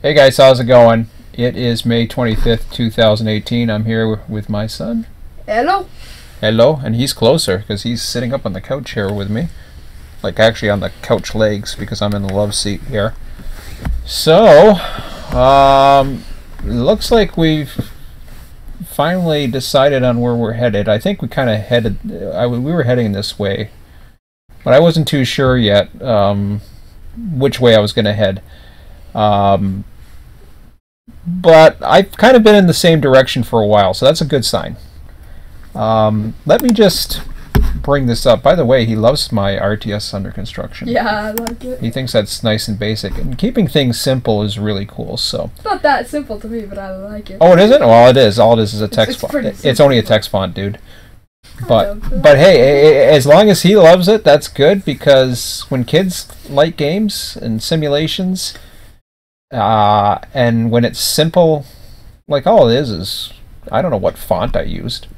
Hey guys, how's it going? It is May 25th, 2018. I'm here with my son. Hello. Hello, and he's closer because he's sitting up on the couch here with me. Like actually on the couch legs because I'm in the love seat here. So, looks like we've finally decided on where we're headed. I think we kind of headed, we were heading this way, but I wasn't too sure yet which way I was going to head. But I've kind of been in the same direction for a while, so that's a good sign. Let me just bring this up. By the way, he loves my RTS under construction. Yeah, I like it. He thinks that's nice and basic, and keeping things simple is really cool. So it's not that simple to me, but I like it. Oh, it isn't? Well, it is. All it is a text it's font. It's only a text font, dude. But hey, hey, as long as he loves it, that's good, because when kids like games and simulations, and when it's simple, like all it is I don't know what font I used. It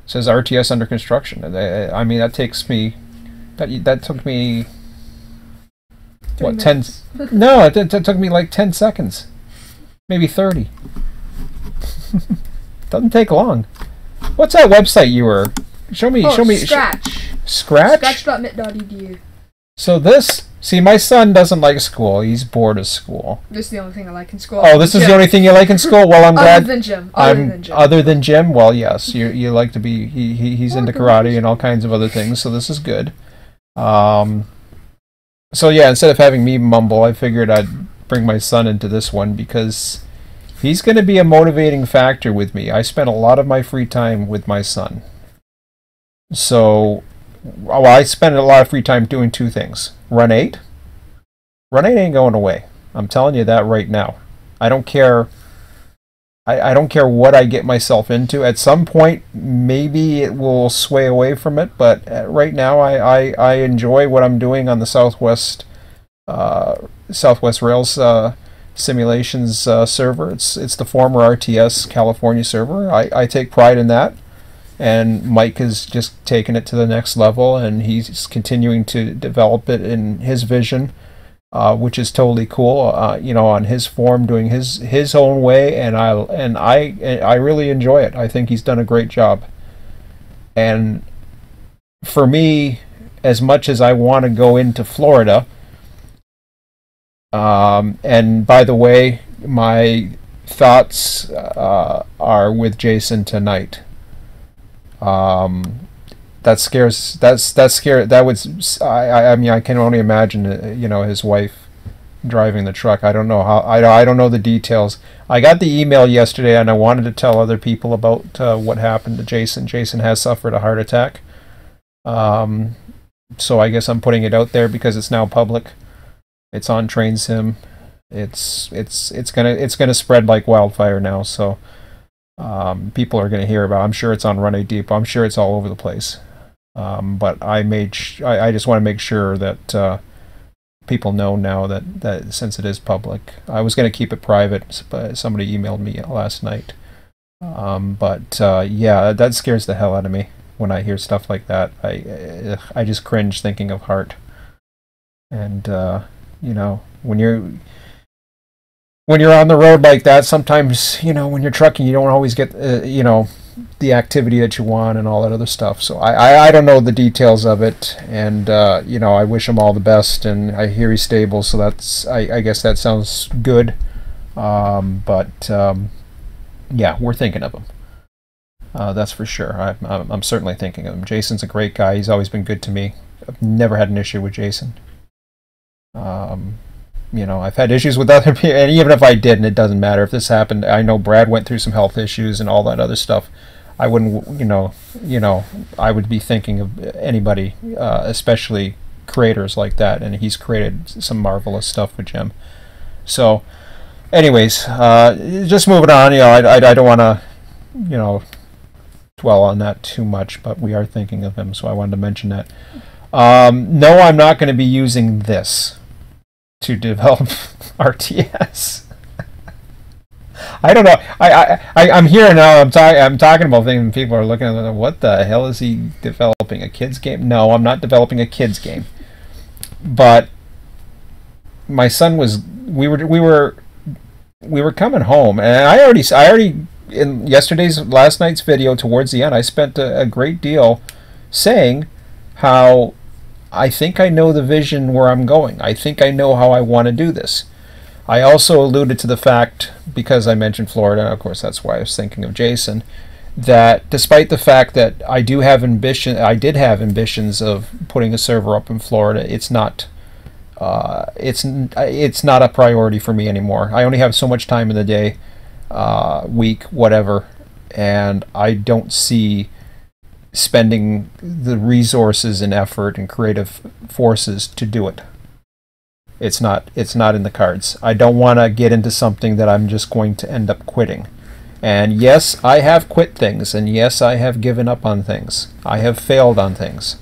says RTS under construction. I mean, that takes me, that took me, what, 10? No, it took me like 10 seconds, maybe 30. Doesn't take long. What's that website you were? Show me. Scratch. Scratch? Scratch.mit.edu. So this, see, my son doesn't like school. He's bored of school. This is the only thing I like in school. Oh, this is the only thing you like in school? Well, I'm glad. Other than gym. Other than gym? Well, yes. You like to be, he's into karate and all kinds of other things, so this is good. So yeah, instead of having me mumble, I figured I'd bring my son into this one because he's going to be a motivating factor with me. I spent a lot of my free time with my son. So, well, I spend a lot of free time doing two things. Run 8. Run 8 ain't going away. I'm telling you that right now. I don't care. I don't care what I get myself into. At some point, maybe it will sway away from it, but right now I enjoy what I'm doing on the Southwest Rails simulations server. It's the former RTS California server. I take pride in that. And Mike has just taken it to the next level, and he's continuing to develop it in his vision, which is totally cool. You know, on his form, doing his own way, and I really enjoy it. I think he's done a great job. And for me, as much as I want to go into Florida, and by the way, my thoughts are with Jason tonight. That scares. That's scary. That would. I mean, I can only imagine. You know, his wife driving the truck. I don't know how. I don't know the details. I got the email yesterday, and I wanted to tell other people about what happened to Jason. Jason has suffered a heart attack. So I guess I'm putting it out there because it's now public. It's on TrainSim. It's gonna spread like wildfire now. So. People are going to hear about it. I'm sure it's on Run 8 Depot. I'm sure it's all over the place. But I just want to make sure that people know now that since it is public. I was going to keep it private, but somebody emailed me last night. Yeah, that scares the hell out of me when I hear stuff like that. I just cringe thinking of heart. And you know, when you're on the road like that, sometimes, you know, when you're trucking, you don't always get, you know, the activity that you want and all that other stuff. So I don't know the details of it, and, you know, I wish him all the best, and I hear he's stable, so that's, I guess that sounds good. Yeah, we're thinking of him. That's for sure. I'm certainly thinking of him. Jason's a great guy. He's always been good to me. I've never had an issue with Jason. You know, I've had issues with other people, and even if I didn't, it doesn't matter. If this happened, I know Brad went through some health issues and all that other stuff. I wouldn't, you know, I would be thinking of anybody, especially creators like that, and he's created some marvelous stuff with Jim. So, anyways, just moving on. You know, I don't want to, you know, dwell on that too much, but we are thinking of him, so I wanted to mention that. No, I'm not going to be using this to develop RTS. I don't know. I'm here now. I'm talking about things, and people are looking at it, what the hell is he developing? A kids game? No, I'm not developing a kids game. But my son was. We were we were coming home, and I already in last night's video towards the end, I spent a great deal saying how I think I know the vision where I'm going. I think I know how I want to do this. I also alluded to the fact, because I mentioned Florida, and of course that's why I was thinking of Jason, that despite the fact that I did have ambitions of putting a server up in Florida, it's not a priority for me anymore. I only have so much time in the day, week, whatever, and I don't see spending the resources and effort and creative forces to do it. It's not in the cards. I don't want to get into something that I'm just going to end up quitting. And yes, I have quit things, and yes, I have given up on things. I have failed on things.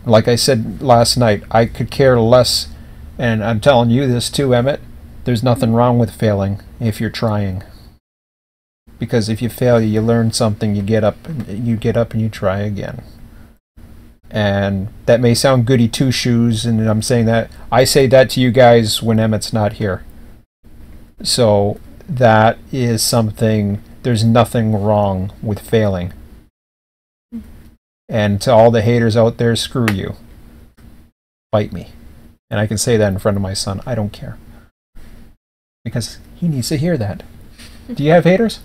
Like I said last night, I could care less, and I'm telling you this too, Emmett, there's nothing wrong with failing if you're trying. Because if you fail, you learn something, you get up and you try again. And that may sound goody two-shoes, and I'm saying that, I say that to you guys when Emmett's not here. So that is something, there's nothing wrong with failing. And to all the haters out there, screw you. Fight me. And I can say that in front of my son. I don't care. Because he needs to hear that. Do you have haters?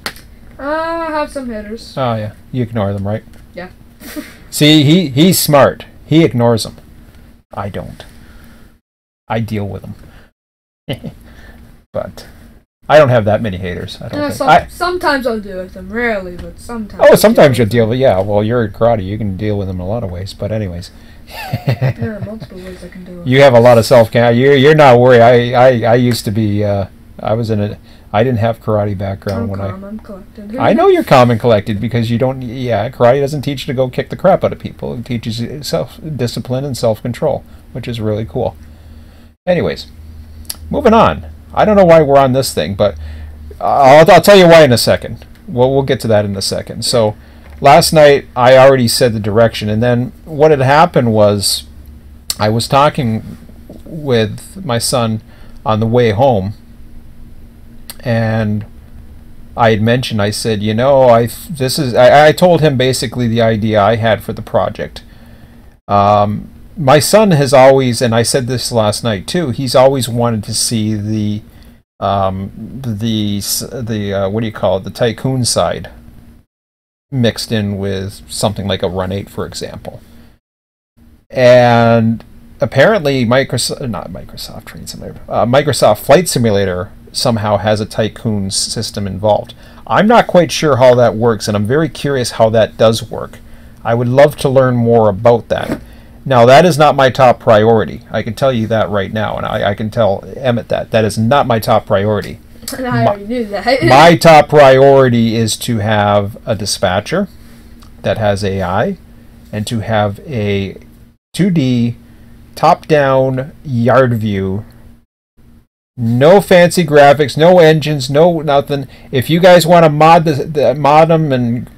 I have some haters. Oh yeah, you ignore them, right? Yeah. See, he's smart. He ignores them. I don't. I deal with them. But I don't have that many haters. I don't think. Sometimes I'll deal with them. Rarely, but sometimes. Oh, sometimes you'll deal with. Yeah, well, you're in karate. You can deal with them in a lot of ways. But anyways. There are multiple ways I can do it. You have a lot of self-care. You're not worried. I used to be. I didn't have karate background I'm collected. I know you're calm and collected because you don't. Yeah, karate doesn't teach you to go kick the crap out of people. It teaches you self-discipline and self-control, which is really cool. Anyways, moving on. I don't know why we're on this thing, but I'll tell you why in a second. We'll get to that in a second. So last night I already said the direction, and then what had happened was I was talking with my son on the way home, and I had mentioned, I said, you know, I told him basically the idea I had for the project. My son has always, and I said this last night too, he's always wanted to see the what do you call it, the tycoon side mixed in with something like a Run 8, for example. And apparently Microsoft Flight Simulator somehow has a tycoon system involved. I'm not quite sure how that works, and I'm very curious how that does work. I would love to learn more about that. Now, that is not my top priority. I can tell you that right now, and I can tell Emmett that. That is not my top priority. I already knew that. My top priority is to have a dispatcher that has AI, and to have a 2D top-down yard view. No fancy graphics, no engines, no nothing. If you guys want to mod them and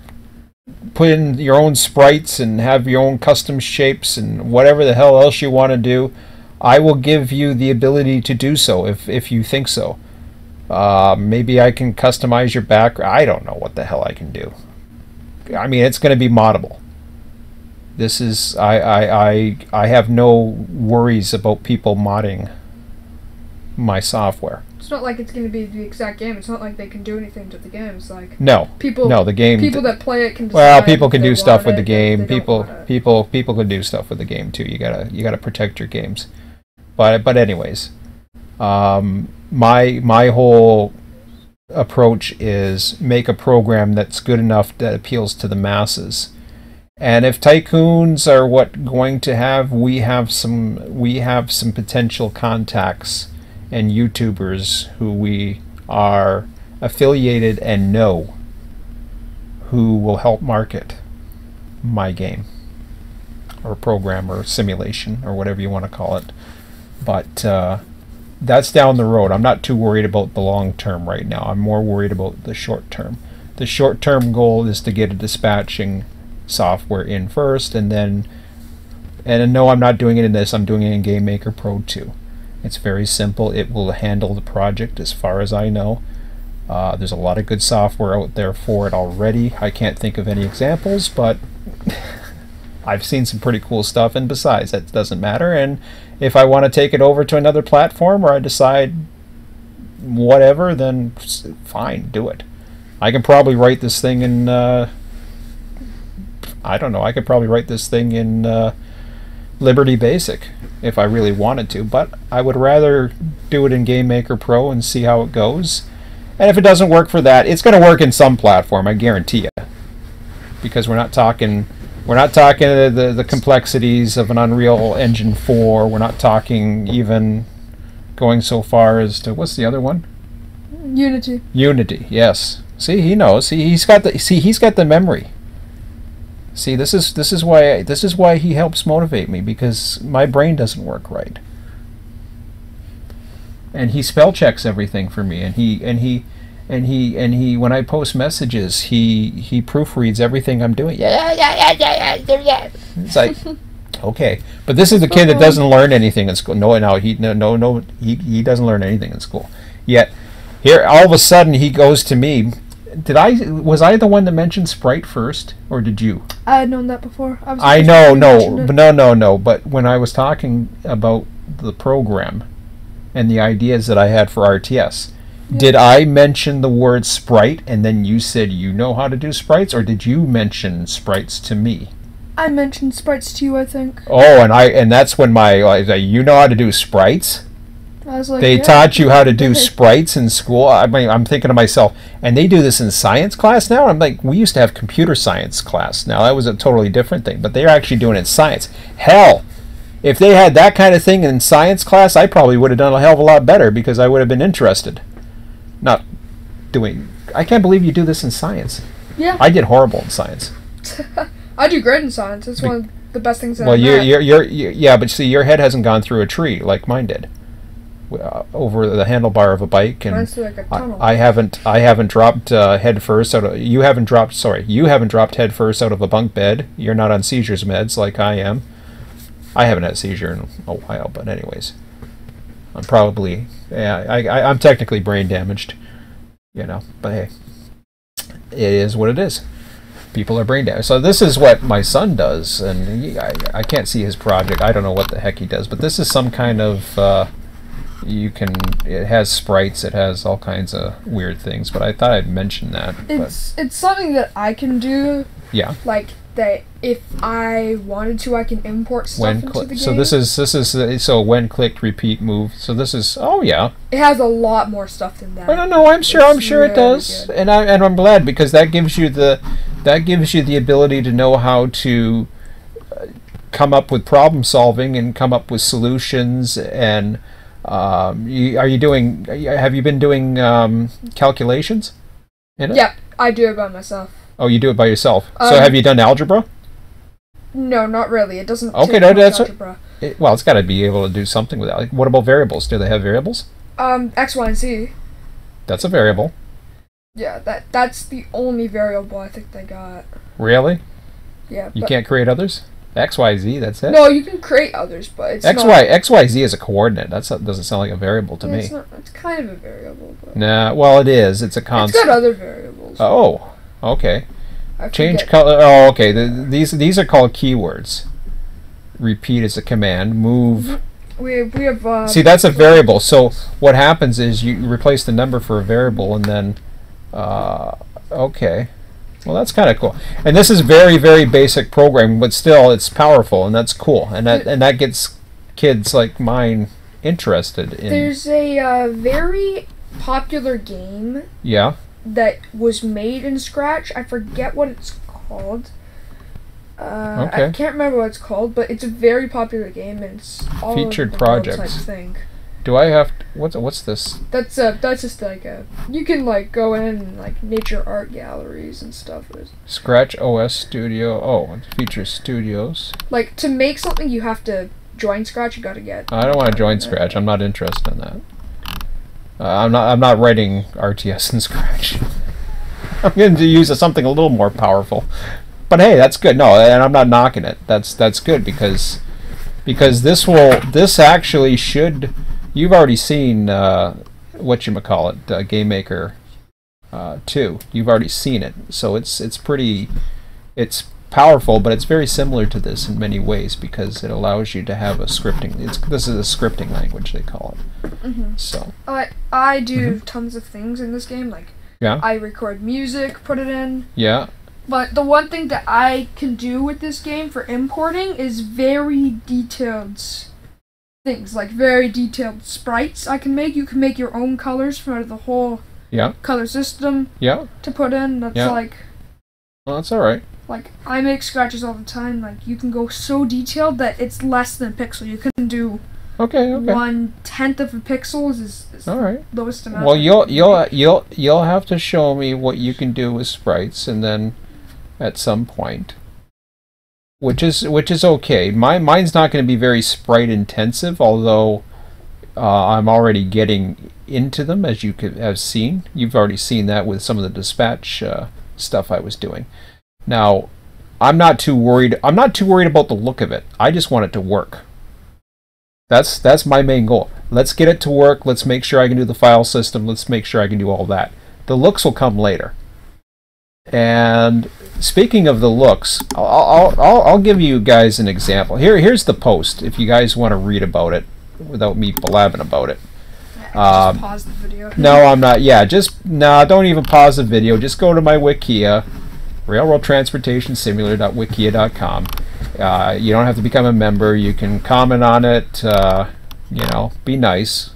put in your own sprites and have your own custom shapes and whatever the hell else you want to do, I will give you the ability to do so if you think so. Maybe I can customize your background. I don't know what the hell I can do. I mean, it's going to be moddable. This is I have no worries about people modding my software. It's not like it's going to be the exact game. It's not like they can do anything to the game. It's like people that play it can decide. Well, people can do stuff with the game. People can do stuff with the game too. You gotta protect your games. But anyways, my whole approach is make a program that's good enough that appeals to the masses. And if tycoons are going to have, we have some potential contacts and YouTubers who we are affiliated and know who will help market my game or program or simulation or whatever you want to call it. But that's down the road. I'm not too worried about the long term right now. I'm more worried about the short term. The short term goal is to get a dispatching software in first, and no, I'm not doing it in this. I'm doing it in Game Maker Pro 2. It's very simple. It will handle the project as far as I know. There's a lot of good software out there for it already. I can't think of any examples, but I've seen some pretty cool stuff, and besides, that doesn't matter. And if I want to take it over to another platform, or I decide whatever, then fine, do it. I can probably write this thing in, I don't know, I could probably write this thing in Liberty Basic if I really wanted to, but I would rather do it in GameMaker Pro and see how it goes. And if it doesn't work for that, it's going to work in some platform, I guarantee you. Because we're not talking the complexities of an Unreal Engine 4. We're not talking even going so far as to, what's the other one? Unity. Unity, yes. See, he knows. He's got the memory. See, this is why he helps motivate me, because my brain doesn't work right. And he spell checks everything for me, and he when I post messages, he proofreads everything I'm doing. Yeah. It's like, okay, but this is the kid that doesn't learn anything in school. He doesn't learn anything in school. Yet here, all of a sudden, he goes to me. Was I the one that mentioned Sprite first, or did you? I had known that before. But when I was talking about the program and the ideas that I had for RTS, did I mention the word Sprite, and then you said you know how to do sprites, or did you mention sprites to me? I mentioned sprites to you, I think. Oh, and that's when you know how to do sprites? I was like, they taught you how to do sprites in school. I mean, I'm thinking to myself, and they do this in science class now? I'm like, we used to have computer science class. Now, that was a totally different thing, but they're actually doing it in science. Hell, if they had that kind of thing in science class, I probably would have done a hell of a lot better, because I would have been interested. I can't believe you do this in science. Yeah. I did horrible in science. I do great in science. It's one of the best things that I've yeah, but see, your head hasn't gone through a tree like mine did. Over the handlebar of a bike, and like a tunnel. I haven't dropped head first out of you haven't dropped head first out of a bunk bed. You're not on seizures meds like I am. I haven't had a seizure in a while, but anyways, I'm probably I'm technically brain damaged, but hey, it is what it is. People are brain damaged. So this is what my son does, and I can't see his project. I don't know what the heck he does, but this is some kind of it has sprites, it has all kinds of weird things, but I thought I'd mention that. It's something that I can do. Yeah. Like that, if I wanted to, I can import stuff into the game. So this is so when clicked, repeat, move. So this is It has a lot more stuff than that. I don't know. I'm sure it does, and I'm glad, because that gives you the ability to know how to come up with problem solving and come up with solutions. And have you been doing calculations in it? Yeah, I do it by myself. Oh, you do it by yourself. So have you done algebra? No, not really. It doesn't. Okay, no, that's algebra. It's got to be able to do something with that. What about variables? Do they have variables? X, Y, and Z. That's a variable. Yeah, that's the only variable I think they got. Really? Yeah. You can't create others? X, Y, Z, that's it? No, you can create others, but it's X, Y, Z is a coordinate. That doesn't sound like a variable to me. It's kind of a variable. But nah, well, it is. It's a constant. It's got other variables. Oh, okay. Change color. Oh, okay. These are called keywords. Repeat is a command. Move. We have. See, that's a variable. So what happens is you replace the number for a variable, and then. Okay. Well, that's kind of cool. And this is very, very basic programming, but still, it's powerful, and that's cool. And that gets kids like mine interested in. There's a very popular game. Yeah. That was made in Scratch. I forget what it's called. Okay. I can't remember what it's called, but it's a very popular game, and it's all featured over the projects world type thing. Do I have what's this? That's just like you can like go in like nature art galleries and stuff. Scratch OS Studio. Oh, it features studios. Like to make something, you have to join Scratch. You got to get. I don't want to join Scratch. I'm not interested in that. I'm not writing RTS in Scratch. I'm going to use something a little more powerful. But hey, that's good. No, and I'm not knocking it. That's good because this actually should you've already seen whatchamacallit, Game Maker 2. You've already seen it, so it's powerful, but it's very similar to this in many ways because it allows you to have a scripting. This is a scripting language, they call it. So I do tons of things in this game. Like I record music, put it in. Yeah. But the one thing that I can do with this game for importing is very detailed things, like very detailed sprites I can make. You can make your own colors for the whole color system to put in. That's like... Well, that's alright. Like, I make scratches all the time. Like, you can go so detailed that it's less than a pixel. You can do 1/10 of a pixel is all right. Lowest amount. Well, you'll have to show me what you can do with sprites, and then at some point, which is okay. Mine's not going to be very sprite intensive, although I'm already getting into them, as you could have seen. You've already seen that with some of the dispatch stuff I was doing. Now, I'm not too worried. I'm not too worried about the look of it. I just want it to work. That's my main goal. Let's get it to work. Let's make sure I can do the file system. Let's make sure I can do all that. The looks will come later. And speaking of the looks, I'll give you guys an example. Here's the post if you guys want to read about it without me blabbing about it. Just pause the video. No, I'm not. Yeah, don't even pause the video. Just go to my Wikia, railroadtransportationsimulator.wikia.com. You don't have to become a member. You can comment on it. Be nice.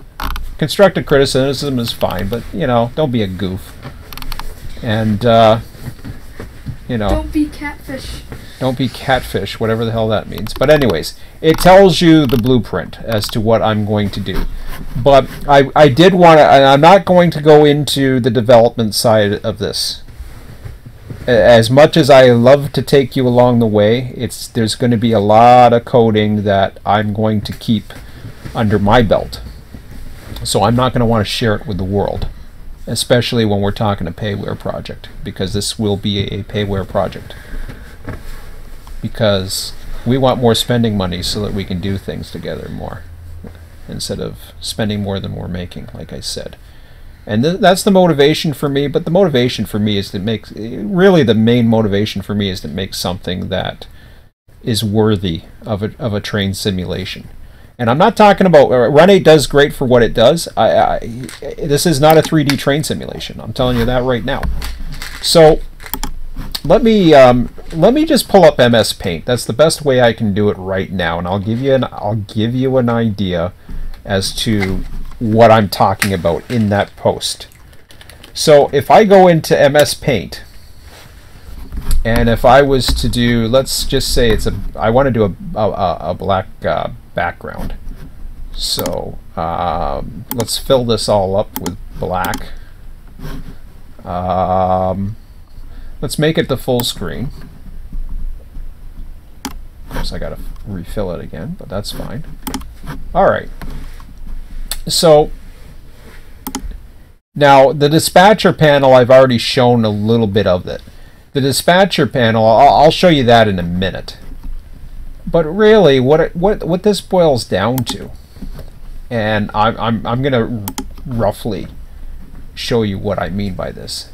Constructive criticism is fine, but don't be a goof. And don't be catfish. Don't be catfish, whatever the hell that means. But anyways, it tells you the blueprint as to what I'm going to do. But I did want to, and I'm not going to go into the development side of this. As much as I love to take you along the way, there's going to be a lot of coding that I'm going to keep under my belt. So I'm not going to want to share it with the world, especially when we're talking a payware project, because this will be a payware project. Because we want more spending money so that we can do things together more, instead of spending more than we're making, like I said. And that's the motivation for me, but the motivation for me is to make, really the main motivation for me is to make something that is worthy of a train simulation. And I'm not talking about, Run 8 does great for what it does. This is not a 3D train simulation. I'm telling you that right now. So let me just pull up MS Paint. That's the best way I can do it right now, and I'll give you an idea as to what I'm talking about in that post. So if I go into MS Paint, and if I was to do, let's just say I want to do a black background. So let's fill this all up with black. Let's make it the full screen. Of course, I gotta refill it again, but that's fine. All right. So now the dispatcher panel, I've already shown a little bit of it. The dispatcher panel, I'll show you that in a minute. But really, what this boils down to, and I'm gonna roughly show you what I mean by this.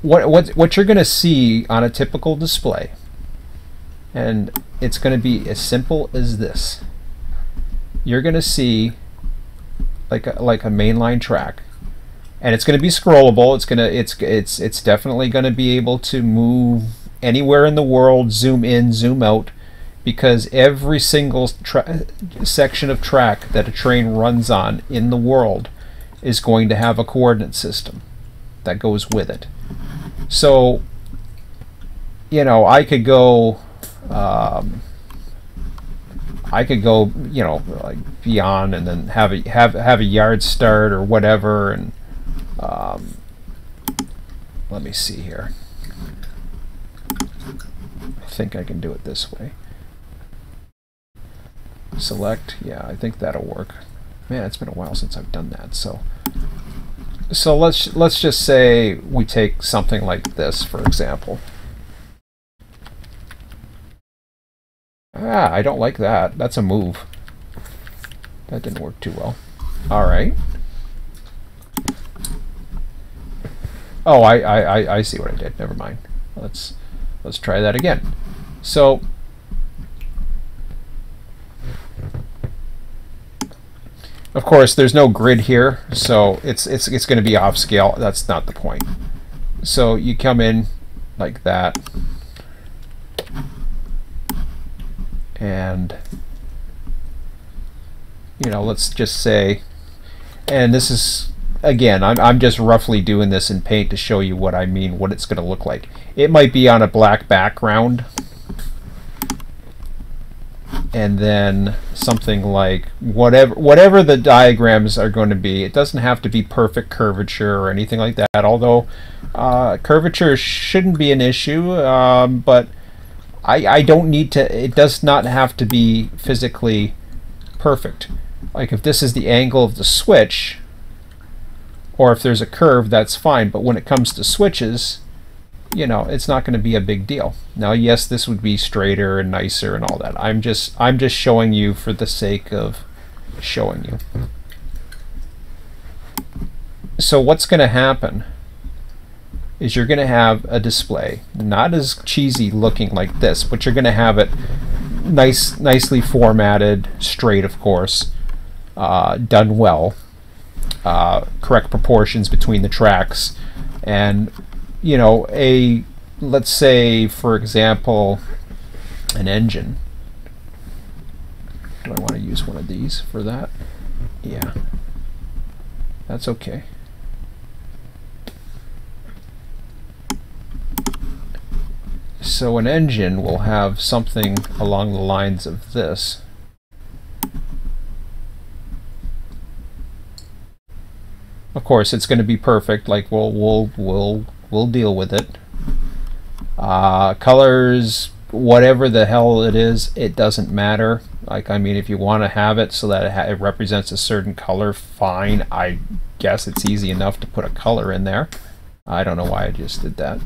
What you're gonna see on a typical display, and it's gonna be as simple as this. You're gonna see like a mainline track, and it's going to be scrollable. It's definitely going to be able to move anywhere in the world, zoom in, zoom out, because every single section of track that a train runs on in the world is going to have a coordinate system that goes with it. So I could go like beyond, and then have a yard start or whatever, and let me see here. I think I can do it this way. Select, yeah, I think that'll work. Man, it's been a while since I've done that. So let's just say we take something like this, for example. I don't like that. That's a move. That didn't work too well. All right. Oh, I see what I did. Never mind. Let's try that again. So of course there's no grid here, so it's going to be off scale. That's not the point. So you come in like that, and you know, let's just say, and this is, again, I'm just roughly doing this in Paint to show you what I mean, what it's going to look like. It might be on a black background, and then something like whatever the diagrams are going to be. It doesn't have to be perfect curvature or anything like that, although curvature shouldn't be an issue, but I don't need to, it does not have to be physically perfect. Like if this is the angle of the switch, or if there's a curve, that's fine, but when it comes to switches, you know, it's not going to be a big deal. Now, yes, this would be straighter and nicer and all that. I'm just showing you for the sake of showing you. So what's going to happen is you're going to have a display, not as cheesy looking like this, but you're going to have it nicely formatted, straight, of course, done well, correct proportions between the tracks, and you know, let's say, for example, an engine. Do I want to use one of these for that? Yeah, that's okay. So an engine will have something along the lines of this. Of course, it's going to be perfect. Like we'll deal with it. Colors, whatever the hell it is, it doesn't matter. Like, I mean, if you want to have it so that it represents a certain color, fine. I guess it's easy enough to put a color in there. I don't know why I just did that.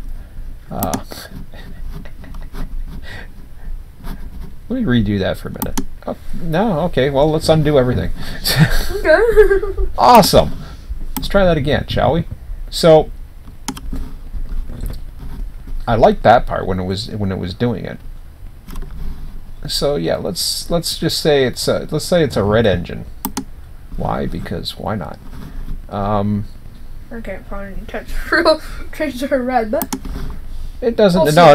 Let me redo that for a minute. Oh, no, okay, well, let's undo everything. Okay. Awesome. Let's try that again, shall we? So I liked that part when it was doing it. So yeah, let's just say it's a red engine. Why? Because why not? Okay, probably change to red, but it doesn't. No.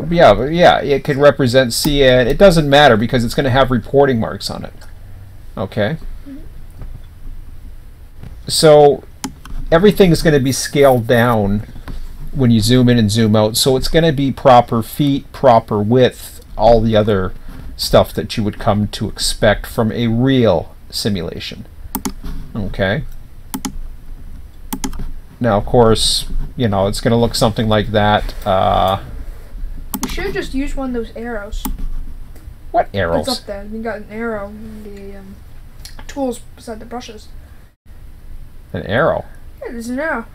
Yeah. It could represent CN. It doesn't matter because it's going to have reporting marks on it. Okay. So everything is going to be scaled down when you zoom in and zoom out. So it's going to be proper feet, proper width, all the other stuff that you would come to expect from a real simulation. Okay. Now, of course, you know, it's going to look something like that. You should just use one of those arrows. What arrows? It's up there. You got an arrow in the tools beside the brushes. An arrow? Yeah, there's an arrow.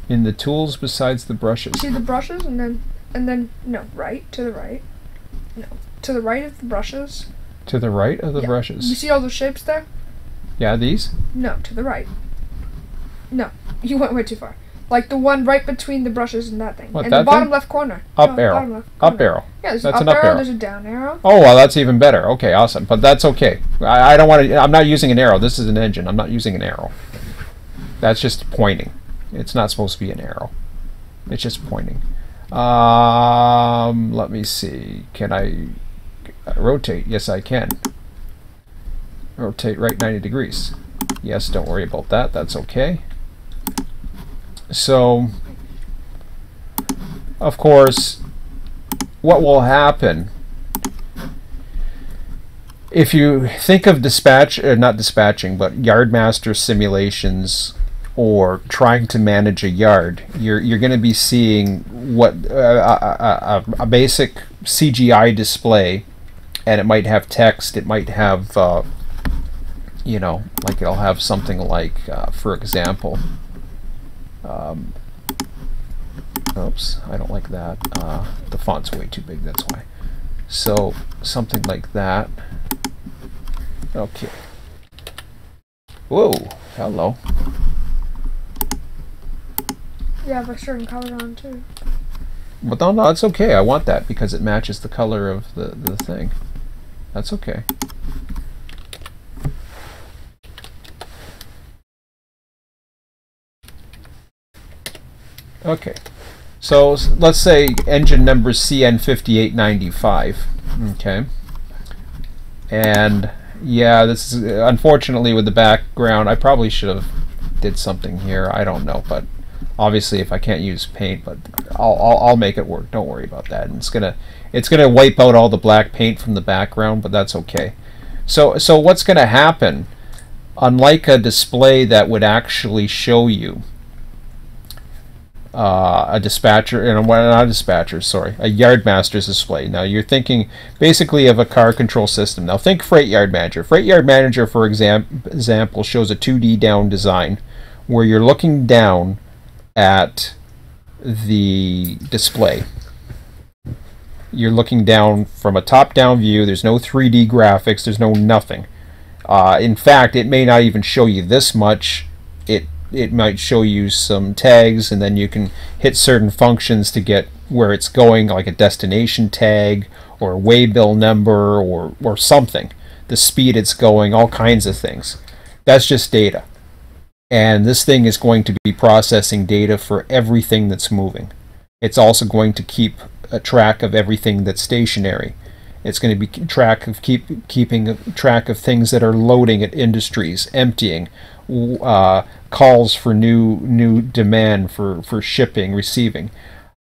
In the tools besides the brushes? See the brushes and then, no, right, to the right. No, to the right of the brushes. To the right of the brushes? You see all those shapes there? Yeah, these? No, to the right. No, you went way too far. Like the one right between the brushes and that thing. What, and that the bottom thing? left corner. Up No, arrow. bottom left corner. Up arrow. Yeah, there's That's an an up arrow, arrow. there's a down arrow. Oh, well, that's even better. Okay, awesome. But that's okay. I don't want to. I'm not using an arrow. This is an engine. I'm not using an arrow. That's just pointing. It's not supposed to be an arrow. It's just pointing. Let me see. Can I rotate? Yes, I can. Rotate right 90 degrees. Yes, don't worry about that. That's okay. So, of course, what will happen if you think of not dispatching, but Yardmaster simulations or trying to manage a yard, you're going to be seeing what a basic CGI display, and it might have text, it might have you know, like it'll have something like for example, oops, I don't like that, the font's way too big, that's why. So something like that. Okay, Whoa, hello. You have a certain color on too. But no, it's okay. I want that because it matches the color of the thing. That's okay. Okay. So let's say engine number CN5895. Okay. And yeah, this is unfortunately with the background. I probably should have did something here. I don't know, but obviously if I can't use paint, but I'll make it work. Don't worry about that. And it's gonna wipe out all the black paint from the background, but that's okay. So what's gonna happen? Unlike a display that would actually show you a dispatcher, and not a dispatcher, sorry, a yardmaster's display. Now you're thinking basically of a car control system. Now think Freight Yard Manager. Freight Yard Manager, for example, shows a 2D down design where you're looking down at the display. You're looking down from a top-down view. There's no 3D graphics. There's no nothing. In fact, it may not even show you this much. It might show you some tags, and then you can hit certain functions to get where it's going, like a destination tag or a waybill number or something, the speed it's going, all kinds of things. That's just data. And this thing is going to be processing data for everything that's moving. It's also going to keep a track of everything that's stationary. It's going to be keeping track of things that are loading at industries, emptying, calls for new demand for shipping, receiving.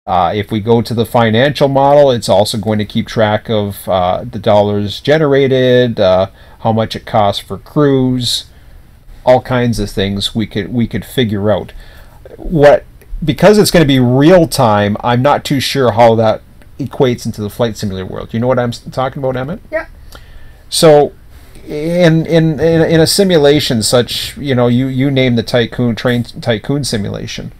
If we go to the financial model, it's also going to keep track of the dollars generated, how much it costs for crews, all kinds of things we could figure out. Because it's going to be real time, I'm not too sure how that equates into the flight simulator world. You know what I'm talking about, Emmett? Yeah. So in a simulation such, you name the tycoon simulation,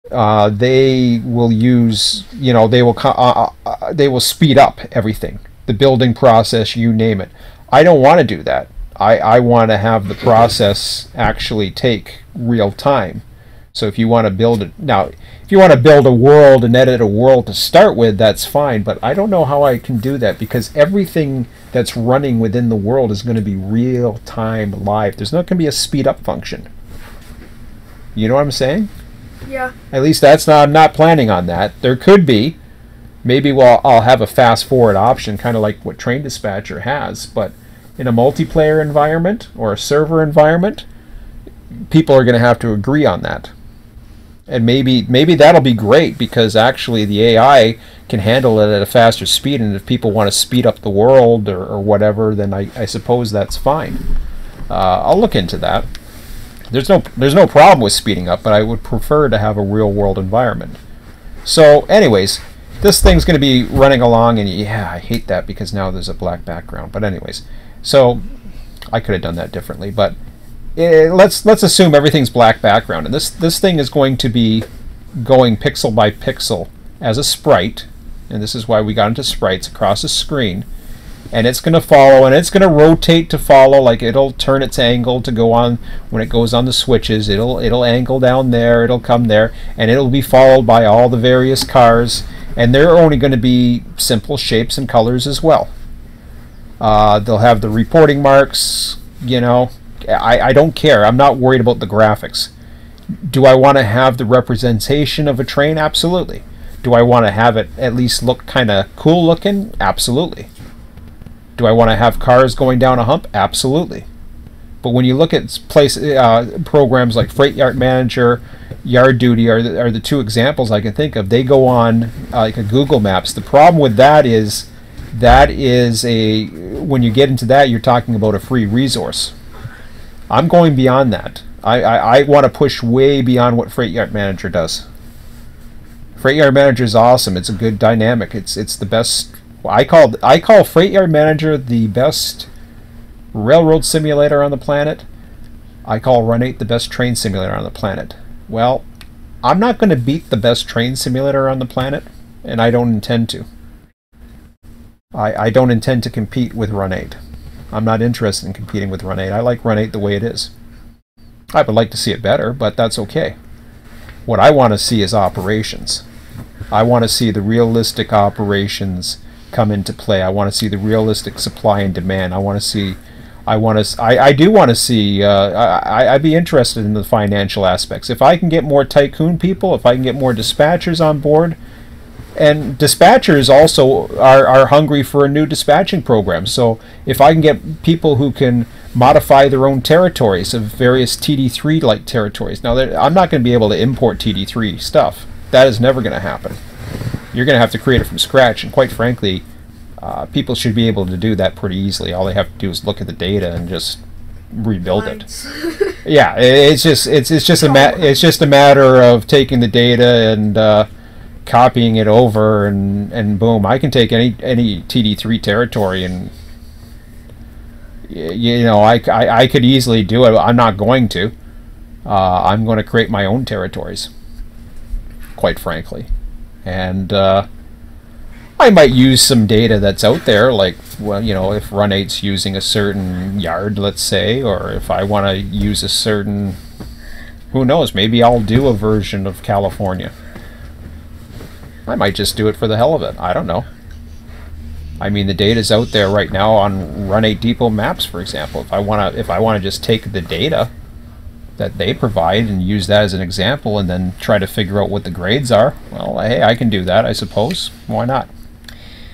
they will use, they will speed up everything, the building process, you name it. I don't want to do that. I want to have the process actually take real time. So if you want to build it now, if you want to build a world and edit a world to start with, that's fine. But I don't know how I can do that because everything that's running within the world is going to be real time live. There's not going to be a speed up function. You know what I'm saying? Yeah. At least I'm not planning on that. There could be. Maybe I'll have a fast forward option, kind of like what Train Dispatcher has. But in a multiplayer environment or a server environment, people are going to have to agree on that. And maybe that'll be great because actually the AI can handle it at a faster speed, and if people want to speed up the world or whatever, then I suppose that's fine. I'll look into that. There's no problem with speeding up, but I would prefer to have a real world environment. So anyways, this thing's going to be running along, and yeah, I hate that because now there's a black background. But anyways, so I could have done that differently, but let's assume everything's black background, and this thing is going to be going pixel by pixel as a sprite, and this is why we got into sprites across the screen, and it's going to follow, and it's going to rotate to follow, like it'll turn its angle to go on when it goes on the switches, it'll angle down there, it'll come there, and it'll be followed by all the various cars, and they're only going to be simple shapes and colors as well. They'll have the reporting marks, I don't care. I'm not worried about the graphics. Do I want to have the representation of a train? Absolutely. Do I want to have it at least look kind of cool looking? Absolutely. Do I want to have cars going down a hump? Absolutely. But when you look at programs like Freight Yard Manager, Yard Duty are the two examples I can think of. They go on like a Google Maps. The problem with that is when you get into that, you're talking about a free resource. I'm going beyond that. I want to push way beyond what Freight Yard Manager does. Freight Yard Manager is awesome. It's a good dynamic. It's the best. I call Freight Yard Manager the best railroad simulator on the planet. I call Run 8 the best train simulator on the planet. Well, I'm not going to beat the best train simulator on the planet, and I don't intend to. I don't intend to compete with Run 8. I'm not interested in competing with Run 8. I like Run 8 the way it is. I would like to see it better, but that's okay. What I want to see is operations. I want to see the realistic operations come into play. I want to see the realistic supply and demand. I want to see, I do want to see, I'd be interested in the financial aspects. If I can get more tycoon people, if I can get more dispatchers on board, and dispatchers also are hungry for a new dispatching program. So if I can get people who can modify their own territories of various TD3-like territories. Now, I'm not going to be able to import TD3 stuff. That is never going to happen. You're going to have to create it from scratch, and quite frankly, people should be able to do that pretty easily. All they have to do is look at the data and just rebuild it. Yeah, it's just a matter of taking the data and copying it over, and boom, I can take any TD3 territory, and you know, I could easily do it. I'm not going to. I'm going to create my own territories, quite frankly, and I might use some data that's out there, like, well, you know, if Run 8's using a certain yard, let's say, or if I want to use a certain, who knows, maybe I'll do a version of California. I might just do it for the hell of it. I don't know. I mean, the data's out there right now on Run 8 Depot maps, for example. If I want to just take the data that they provide and use that as an example and then try to figure out what the grades are, well, hey, I can do that, I suppose. Why not?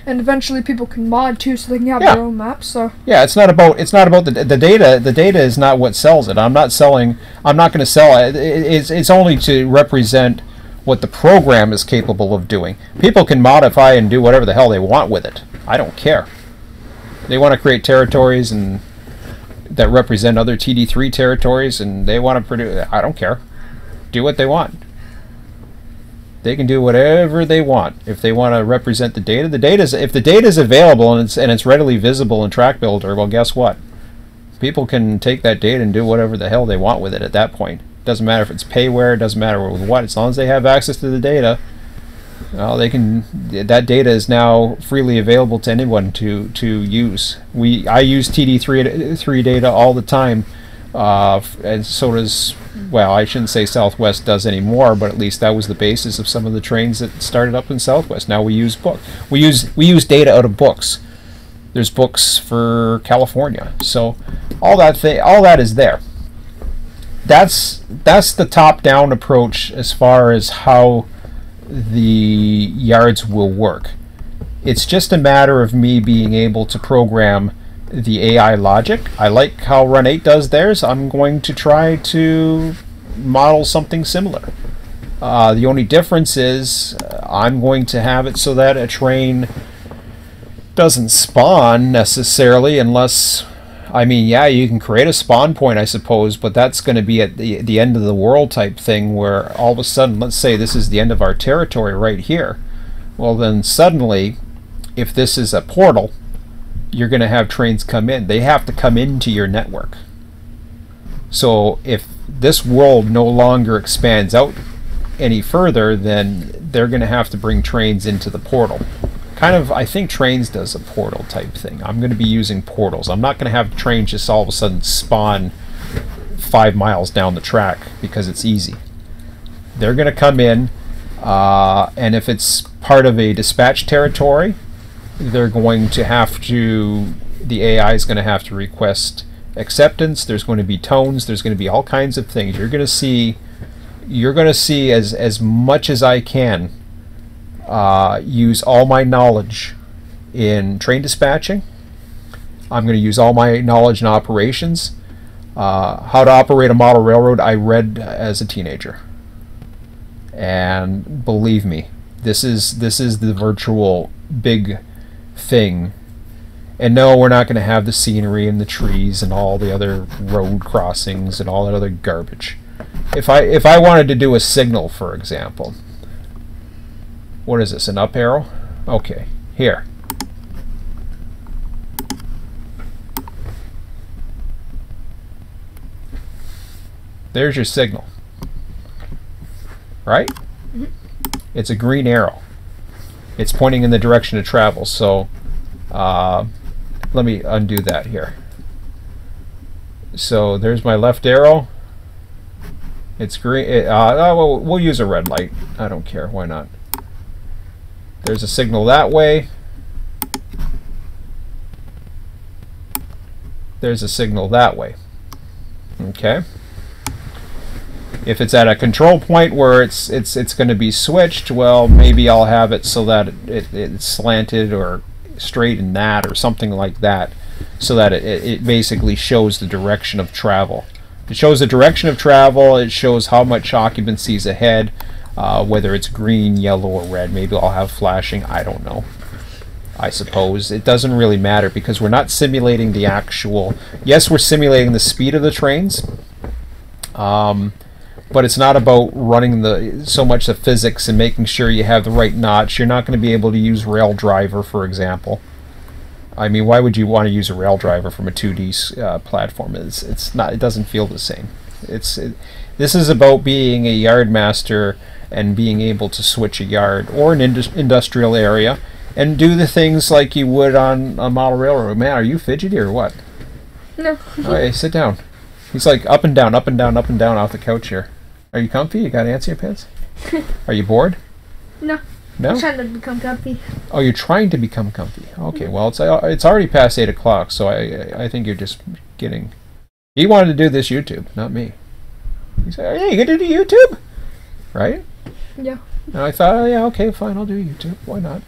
And eventually people can mod too, so they can have their own maps. So yeah, it's not about the data. The data is not what sells it. I'm not going to sell it. It's only to represent what the program is capable of doing. People can modify and do whatever the hell they want with it. I don't care. They want to create territories and that represent other TD3 territories, and they want to produce. I don't care. Do what they want. They can do whatever they want. If they want to represent the data, if the data is available and it's readily visible in Track Builder, well, guess what? People can take that data and do whatever the hell they want with it at that point. Doesn't matter if it's payware, doesn't matter with what, as long as they have access to the data, well, they can. That data is now freely available to anyone to use. I use TD3 data all the time, and so does, well, I shouldn't say Southwest does anymore, but at least that was the basis of some of the trains that started up in Southwest. Now we use we use data out of books. There's books for California, so all that is there. That's the top-down approach as far as how the yards will work. It's just a matter of me being able to program the AI logic. I like how Run 8 does theirs. I'm going to try to model something similar. The only difference is I'm going to have it so that a train doesn't spawn necessarily unless, I mean, yeah, you can create a spawn point, I suppose, but that's going to be at the end of the world type thing where all of a sudden, let's say this is the end of our territory right here. Well, then suddenly, if this is a portal, you're going to have trains come in. They have to come into your network. So if this world no longer expands out any further, then they're going to have to bring trains into the portal. Kind of, I think Trains does a portal type thing. I'm going to be using portals. I'm not going to have trains just all of a sudden spawn 5 miles down the track because it's easy. They're going to come in, and if it's part of a dispatch territory, they're going to have to, the AI is going to have to request acceptance. There's going to be tones. There's going to be all kinds of things. You're going to see as much as I can use all my knowledge in train dispatching. I'm going to use all my knowledge in operations. How to operate a model railroad I read as a teenager, and believe me, this is the virtual big thing. And no, we're not going to have the scenery and the trees and all the other road crossings and all that other garbage. If I wanted to do a signal, for example, what is this, an up arrow? Okay, here. There's your signal. Right? Mm-hmm. It's a green arrow. It's pointing in the direction of travel, so let me undo that here. So there's my left arrow. It's green. We'll use a red light. I don't care. Why not? There's a signal that way. There's a signal that way. Okay. If it's at a control point where it's going to be switched, well, maybe I'll have it so that it's slanted or straight in that or something like that, so that it basically shows the direction of travel. It shows the direction of travel. It shows how much occupancy is ahead, whether it's green, yellow, or red. Maybe I'll have flashing. I don't know. I suppose it doesn't really matter because we're not simulating the actual. Yes, we're simulating the speed of the trains, but it's not about running so much the physics and making sure you have the right notch. You're not going to be able to use Rail Driver, for example. I mean, why would you want to use a Rail Driver from a 2D platform? It's not. It doesn't feel the same. This is about being a yard master and being able to switch a yard or an industrial area and do the things like you would on a model railroad. Man, are you fidgety or what? No. Okay, sit down. He's like up and down, up and down, up and down off the couch here. Are you comfy? You got ants in your pants? Are you bored? No. No? I'm trying to become comfy. Oh, you're trying to become comfy. Okay, well, it's already past 8 o'clock, so I think you're just getting... He wanted to do this YouTube, not me. He said, hey, you going to do YouTube? Right? Yeah. And I thought, oh, yeah, okay, fine, I'll do YouTube. Why not?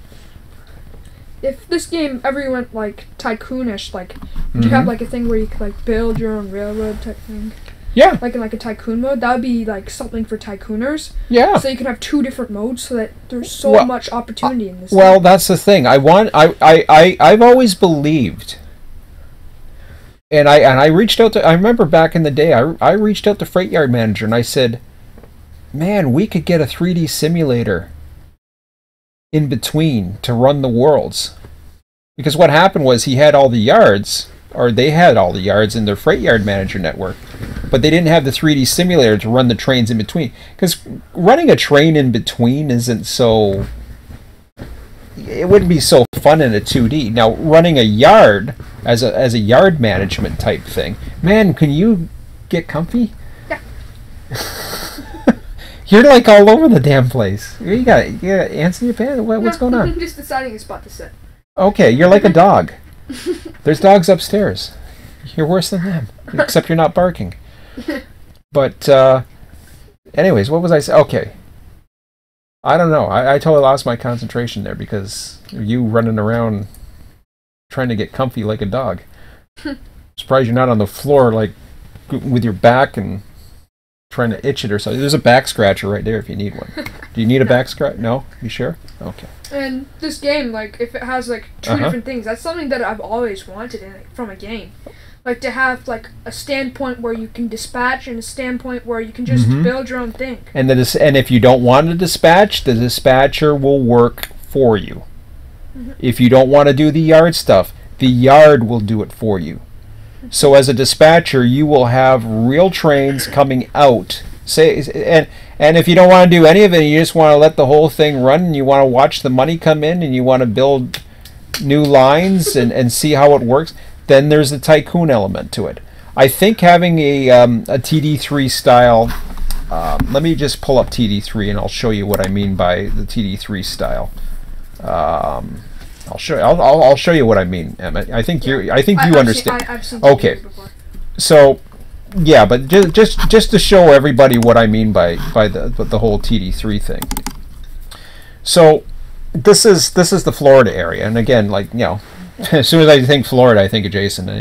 If this game ever went, like, tycoonish, like, would you have, like, a thing where you could, like, build your own railroad type thing? Yeah. Like in, like, a tycoon mode? That would be, like, something for tycooners. Yeah. So you could have 2 different modes so that there's so much opportunity in this Well, game. that's the thing. I've always believed... And I reached out to... I remember back in the day, I reached out to Freight Yard Manager and I said, man, we could get a 3D simulator in between to run the worlds. Because what happened was he had all the yards, or they had all the yards in their Freight Yard Manager network, but they didn't have the 3D simulator to run the trains in between. Because running a train in between isn't so... It wouldn't be so fun in a 2D. Now, running a yard as a yard management type thing, man, can you get comfy? Yeah. You're like all over the damn place. You got ants in your pants? What's going on? I'm just deciding a spot to sit. Okay, you're like a dog. There's dogs upstairs. You're worse than them, except you're not barking. But, anyways, what was I saying? Okay. I don't know. I totally lost my concentration there because you running around trying to get comfy like a dog. Surprised you're not on the floor like with your back and trying to itch it or something. There's a back scratcher right there if you need one. Do you need a back scratch? No? You sure? Okay. And this game, like, if it has, like, 2 different things, that's something that I've always wanted in it from a game. Like, to have, like, a standpoint where you can dispatch and a standpoint where you can just build your own thing. And if you don't want to dispatch, the dispatcher will work for you. If you don't want to do the yard stuff, the yard will do it for you. So as a dispatcher, you will have real trains coming out. And if you don't want to do any of it, and you just want to let the whole thing run, and you want to watch the money come in, and you want to build new lines and see how it works, then there's the tycoon element to it. I think having a TD3 style... let me just pull up TD3, and I'll show you what I mean by the TD3 style. I'll show you what I mean, Emma. I think you understand. I've seen okay. before. So, yeah, but just to show everybody what I mean by the whole TD3 thing. So, this is the Florida area, and again, like, you know, as soon as I think Florida, I think of Jason, and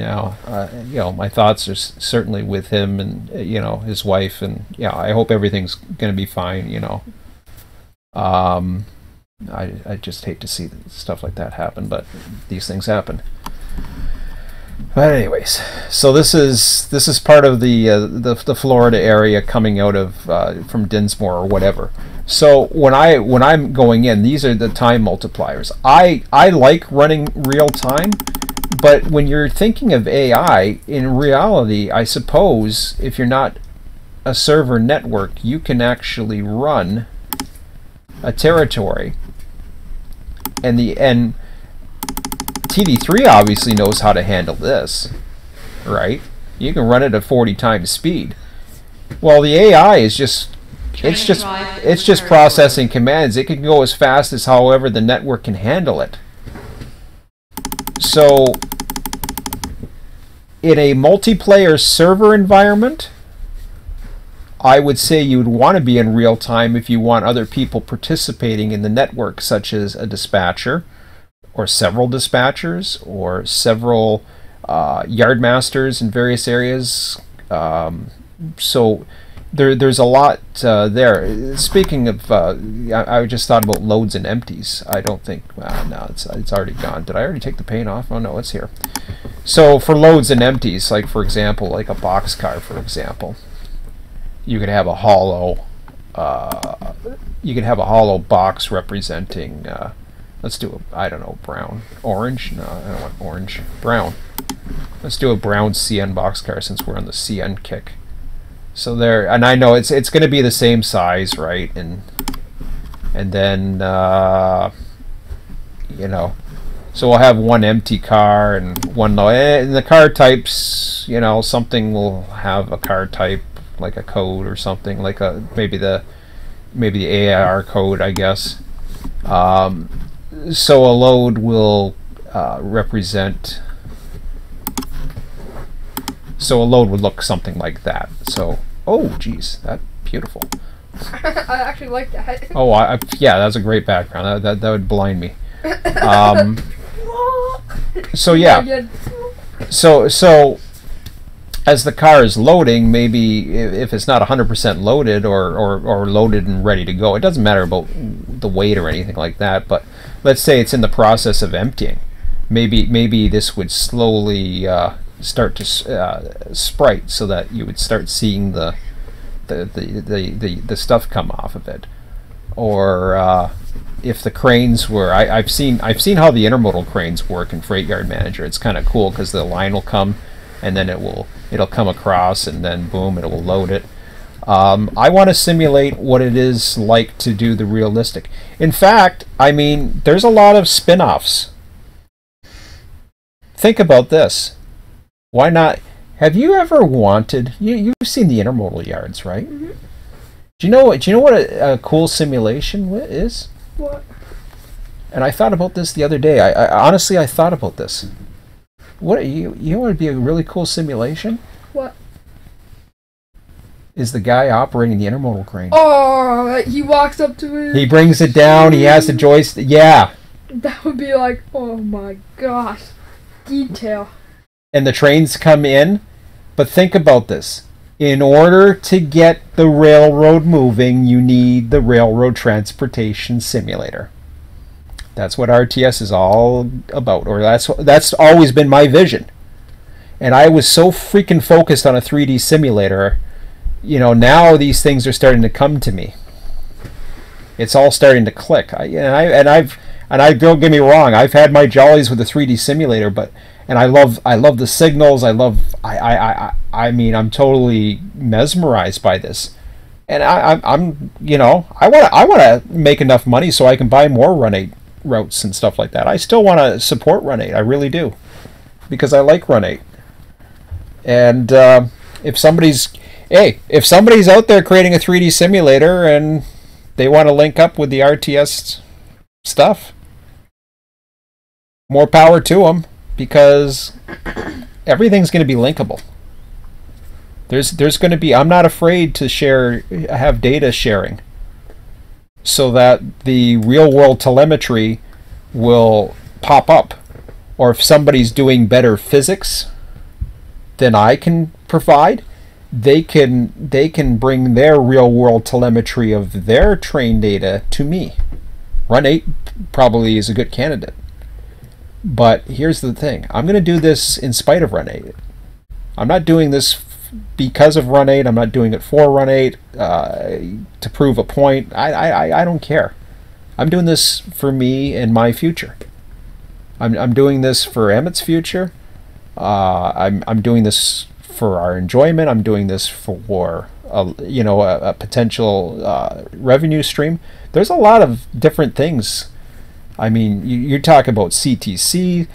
you know, my thoughts are certainly with him and you know, his wife, and yeah, I hope everything's going to be fine. You know, I just hate to see stuff like that happen, but these things happen. But anyways, so this is part of the Florida area coming out of from Dinsmore or whatever. So when I'm going in, these are the time multipliers. I like running real time, but when you're thinking of AI, in reality, I suppose if you're not a server network, you can actually run a territory, and TD3 obviously knows how to handle this, right? You can run it at 40 times speed. Well, the AI is just Training drive it's just recurring processing commands. It can go as fast as however the network can handle it. So in a multiplayer server environment, I would say you would want to be in real time if you want other people participating in the network, such as a dispatcher, or several dispatchers, or several yardmasters in various areas. So there's a lot there. Speaking of, I just thought about loads and empties. I don't think, no, it's already gone. Did I already take the paint off? Oh no, it's here. So for loads and empties, like for example, like a boxcar, for example, you could have a hollow, box representing. Let's do a, I don't know, brown, orange. No, I don't want orange. Brown. Let's do a brown CN boxcar since we're on the CN kick. So there, and I know it's going to be the same size, right? And then you know, so we'll have one empty car and one low. And the car types, you know, something will have a car type like a code or something like a maybe the AIR code, I guess. So a load will represent. So a load would look something like that. So, oh, geez, that's beautiful. I actually like that. Oh, yeah, that's a great background. That would blind me. So yeah. So as the car is loading, maybe if it's not 100% loaded or loaded and ready to go, it doesn't matter about the weight or anything like that. But let's say it's in the process of emptying. Maybe this would slowly start to sprite so that you would start seeing the stuff come off of it. Or if the cranes were, I've seen how the intermodal cranes work in Freight Yard Manager. It's kind of cool because the line will come and then it'll come across and then boom, it will load it. I want to simulate what it is like to do the realistic. In fact, I mean, there's a lot of spin-offs. Think about this. Why not? Have you ever wanted? You've seen the intermodal yards, right? Mm-hmm. Do you know what a cool simulation is? What? And I thought about this the other day. I honestly thought about this. What you know what would be a really cool simulation? What? Is the guy operating the intermodal crane. Oh, he walks up to it. He brings it down. He has the joystick. Yeah. That would be like, oh my gosh, detail. And the trains come in, but think about this. In order to get the railroad moving, you need the Railroad Transportation Simulator. That's what RTS is all about, or that's always been my vision. And I was so freaking focused on a 3D simulator. You know, now these things are starting to come to me. It's all starting to click. And don't get me wrong, I've had my jollies with the 3D simulator, and I love the signals. I mean, I'm totally mesmerized by this. And I'm you know, I want to make enough money so I can buy more Run 8 routes and stuff like that. I still want to support Run 8. I really do, because I like Run 8. And if somebody's out there creating a 3D simulator and they want to link up with the RTS stuff, more power to them, because everything's going to be linkable. There's going to be, I'm not afraid to have data sharing, so that the real world telemetry will pop up. Or if somebody's doing better physics than I can provide, they can bring their real world telemetry of their train data to me. Run 8 probably is a good candidate. But here's the thing. I'm going to do this in spite of Run 8. I'm not doing this because of Run 8. I'm not doing it for Run 8 to prove a point. I don't care. I'm doing this for me and my future. I'm doing this for Emmett's future. I'm doing this for our enjoyment. I'm doing this for a potential revenue stream. There's a lot of different things. I mean, you talk about CTC.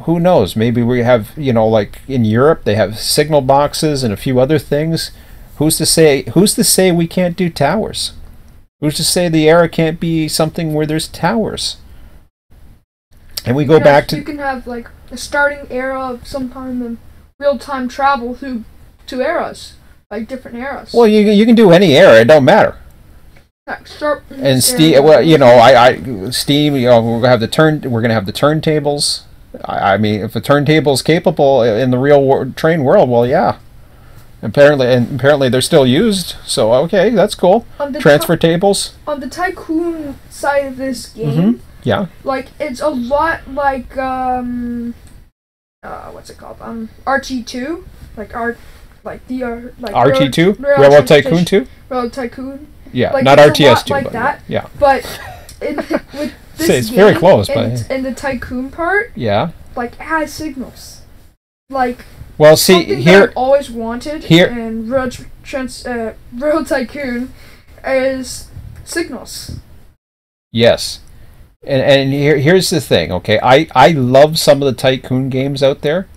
Who knows? Maybe we have, like in Europe, they have signal boxes and a few other things. Who's to say? Who's to say we can't do towers? Who's to say the era can't be something where there's towers? And we go back to... You can have, like, a starting era of some kind of real-time travel through 2 eras. Like, different eras. Well, you can do any era. It don't matter. Like, start And Steam... Well, you know, Steam, you know, we're going to have the turntables. I mean, if a turntable is capable in the real train world, well, yeah. Apparently they're still used, so okay, that's cool. Transfer tables. On the Tycoon side of this game... Yeah. Like, it's a lot like, what's it called? RT2? Like, RT2? Railroad Tycoon 2? Railroad Tycoon. Yeah, like, not RTS 2. Like that. Yeah. But, with this it's game, very close, but... in the Tycoon part, yeah. like, it has signals. Like, well, see, something here... that I've always wanted in Railroad Tycoon is signals. Yes. And here's the thing, okay? I love some of the Tycoon games out there.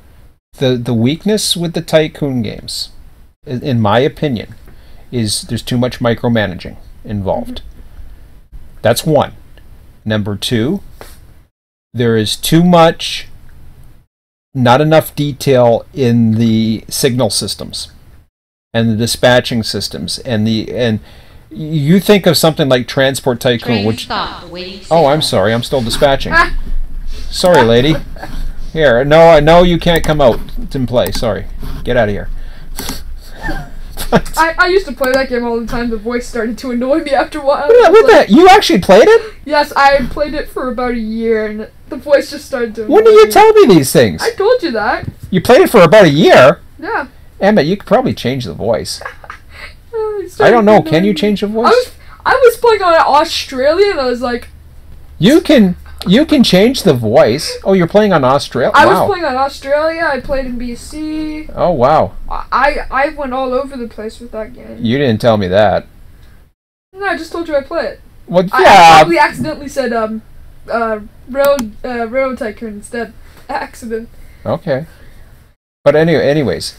The weakness with the Tycoon games, in my opinion, is there's too much micromanaging involved. That's one. Number 2, there is too much, not enough detail in the signal systems and the dispatching systems and you think of something like Transport Tycoon, which... Oh, I'm sorry. I'm still dispatching. Sorry, lady. Here. No, you can't come out and play. Sorry. Get out of here. I used to play that game all the time. The voice started to annoy me after a while. You actually played it? Yes, I played it for about a year, and the voice just started to annoy me. When did you tell me these things? I told you that. You played it for about a year? Yeah. Emmett, you could probably change the voice. I don't know. Can you change the voice? I was playing on Australia, and I was like... You can change the voice. Oh, you're playing on Australia? I was playing on Australia. I played in BC. Oh, wow. I went all over the place with that game. You didn't tell me that. No, I just told you I play it. Well, yeah. I probably accidentally said Railroad Tycoon instead. Accident. Okay. But anyways,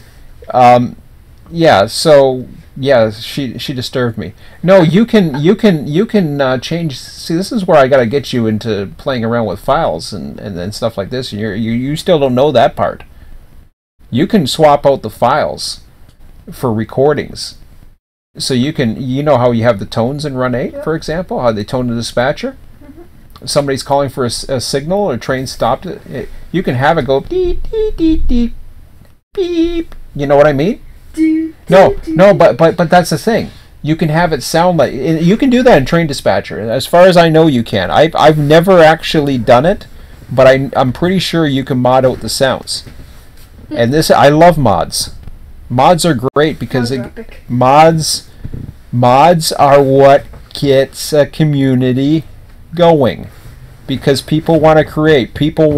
yeah. So yeah, she disturbed me. No, you can change. See, this is where I got to get you into playing around with files and stuff like this. You still don't know that part. You can swap out the files for recordings. So you know how you have the tones in Run 8, yep. For example, how they tone the dispatcher. Somebody's calling for a signal, a train stopped. You can have it go beep beep beep beep beep. You know what I mean? No, but that's the thing. You can have it sound like you can do that in Train Dispatcher. As far as I know, you can. I've never actually done it, but I'm pretty sure you can mod out the sounds. And I love mods. Mods are great because mods are what gets a community going, because people want to create. People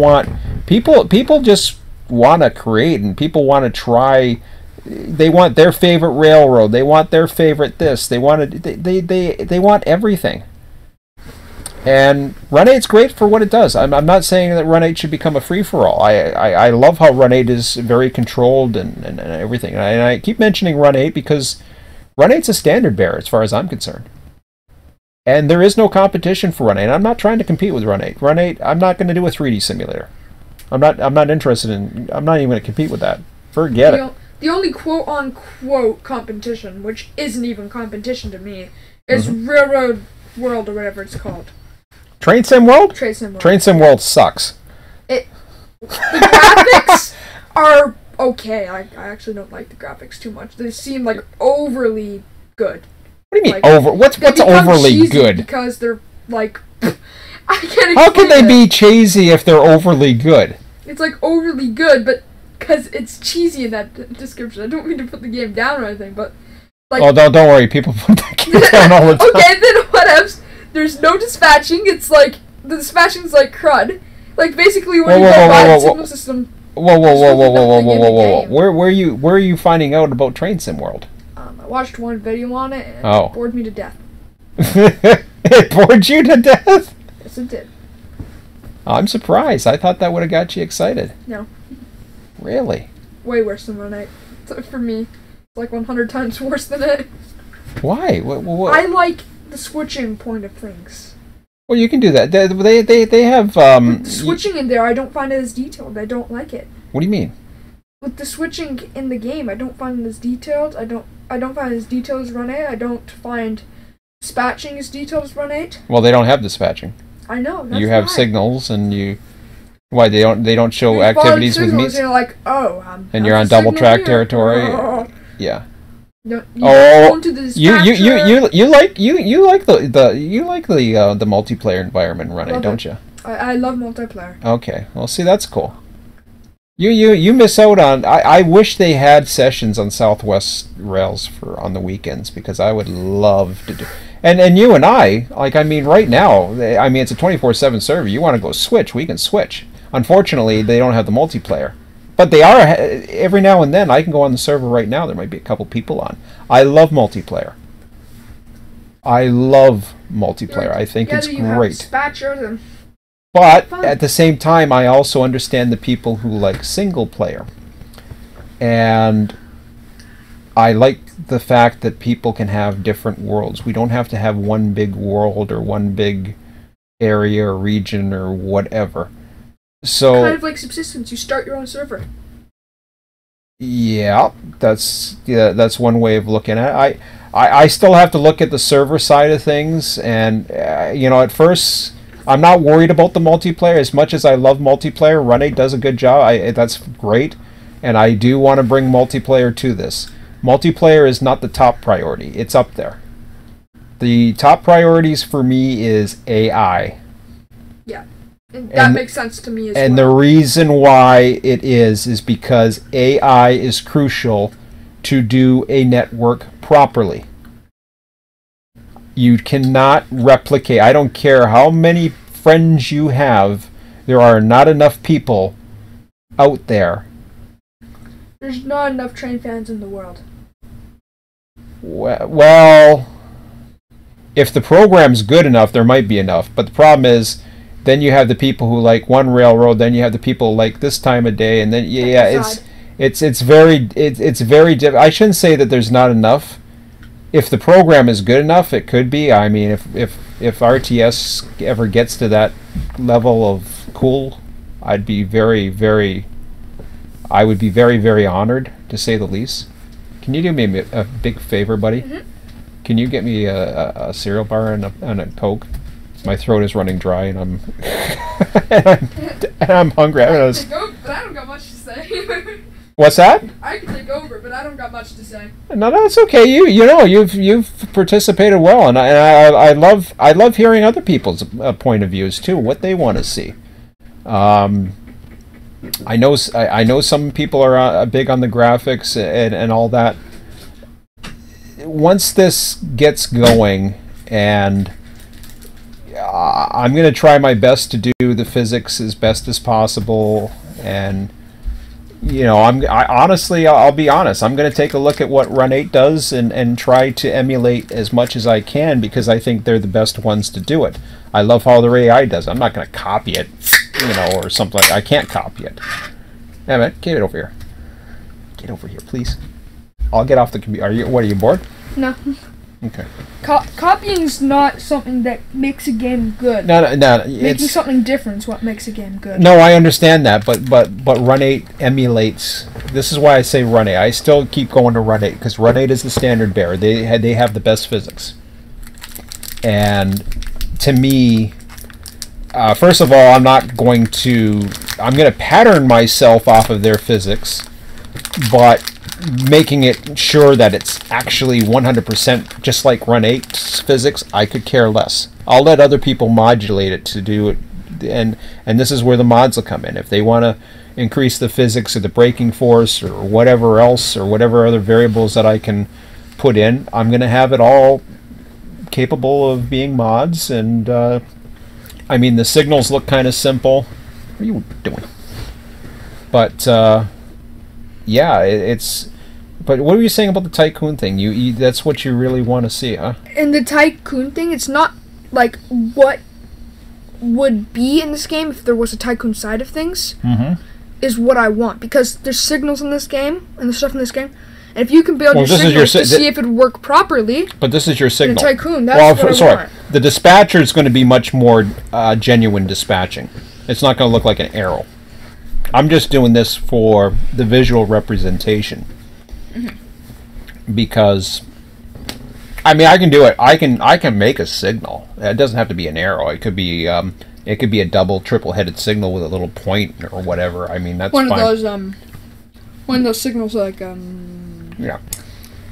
just want to create, and people want to try. They want their favorite railroad. They want their favorite this. They want everything. And Run 8's great for what it does. I'm not saying that Run 8 should become a free-for-all. I love how Run 8 is very controlled and everything. And I keep mentioning Run 8 because Run 8's a standard bearer as far as I'm concerned. And there is no competition for Run 8. I'm not trying to compete with Run 8. Run 8, I'm not going to do a 3D simulator. I'm not interested in... I'm not even going to compete with that. Forget it. The only quote-unquote competition, which isn't even competition to me, is Railroad World or whatever it's called. Train Sim World? Train Sim World. Train Sim World sucks. The graphics are okay. I actually don't like the graphics too much. They seem like overly good. What do you mean over? What's overly good? Because they're like... I can't explain How can they it. be cheesy if they're overly good? It's like overly good, but... Because it's cheesy in that description. I don't mean to put the game down or anything, but... Like, oh, don't worry. People put the game down all the time. Okay, then whatevs. There's no dispatching. It's like... The dispatching's like crud. Like, basically, when you go by the signal system... Whoa. Where are you finding out about Train Sim World? I watched one video on it, and it bored me to death. It bored you to death? Yes, it did. I'm surprised. I thought that would have got you excited. No. Really? Way worse than Run 8. For me. Like 100 times worse than it. Why? What? I like the switching point of things. Well, you can do that. They have With the switching in there, I don't find it as detailed. I don't like it. What do you mean? With the switching in the game, I don't find it as detailed. I don't find it as detailed as Run 8. I don't find dispatching as detailed as Run 8. Well, they don't have dispatching. I know. That's you have why. signals, and you. Why they don't show You activities follow with signals, meets? You're like, oh, and you're on double track territory. Yeah. No, you Oh, go into the dispatcher. you like the multiplayer environment in Run 8, don't you? I love multiplayer. Okay. Well, see, that's cool. You miss out on. I wish they had sessions on Southwest Rails on the weekends, because I would love to do. And you and I, like, I mean, right now, I mean, it's a 24/7 server. You want to go switch, we can switch. Unfortunately, they don't have the multiplayer. But they are, every now and then, I can go on the server right now. There might be a couple people on. I love multiplayer. I think it's great. Dispatcher, But at the same time, I also understand the people who like single player. And I like the fact that people can have different worlds. We don't have to have one big world or one big area or region or whatever. So kind of like subsistence. You start your own server. Yeah, that's one way of looking at it. I still have to look at the server side of things, and at first I'm not worried about the multiplayer as much as I love multiplayer. Run 8 does a good job. That's great, and I do want to bring multiplayer to this. Multiplayer is not the top priority. It's up there. The top priorities for me is AI. Yeah. And that makes sense to me as well. And the reason why it is because AI is crucial to do a network properly. You cannot replicate. I don't care how many friends you have, there are not enough people out there. There's not enough train fans in the world. Well, if the program's good enough, there might be enough. But the problem is, then you have the people who like one railroad, then you have the people like this time of day, and then it's very I shouldn't say that there's not enough. If the program is good enough, it could be. I mean, if RTS ever gets to that level of cool, I would be very, very honored, to say the least. Can you do me a big favor, buddy? Mm-hmm. Can you get me a cereal bar and a Coke? My throat is running dry, and I'm and I'm hungry. I can take over, but I don't got much to say. What's that? I can take over, but I don't got much to say. No, that's okay. You've participated well, and I love hearing other people's point of views too, what they want to see. I know some people are big on the graphics and all that. Once this gets going, and I'm going to try my best to do the physics as best as possible, and I'll be honest, I'm going to take a look at what Run 8 does and try to emulate as much as I can, because I think they're the best ones to do it. I love how their AI does it. I'm not going to copy it, or something. I can't copy it. Yeah, man, get it over here. Get over here, please. I'll get off the computer. Are you bored? No. Okay. Copying's not something that makes a game good. No. Making something different is what makes a game good. No, I understand that, but Run 8 emulates. This is why I say Run 8. I still keep going to Run 8 because Run 8 is the standard bearer. They have the best physics. And to me, first of all, I'm going to pattern myself off of their physics, but making it sure that it's actually 100% just like Run 8's physics, I could care less. I'll let other people modulate it to do it, and this is where the mods will come in. If they want to increase the physics or the braking force or whatever else, or whatever other variables that I can put in, I'm going to have it all capable of being mods. And I mean, the signals look kind of simple. What are you doing? But yeah, it's. But what were you saying about the Tycoon thing? You that's what you really want to see, huh? In the Tycoon thing, it's not like what would be in this game if there was a Tycoon side of things. Mm-hmm. Is what I want, because there's signals in this game and the stuff in this game, And if you can build Well, your this is signal your to see if it would work properly But this is your in a signal. Tycoon, that's what I want. The dispatcher is going to be much more genuine dispatching. It's not going to look like an arrow. I'm just doing this for the visual representation. Because, I mean, I can do it. I can make a signal. It doesn't have to be an arrow. It could be a double, triple-headed signal with a little point or whatever. I mean, that's one fine. One of those signals like yeah.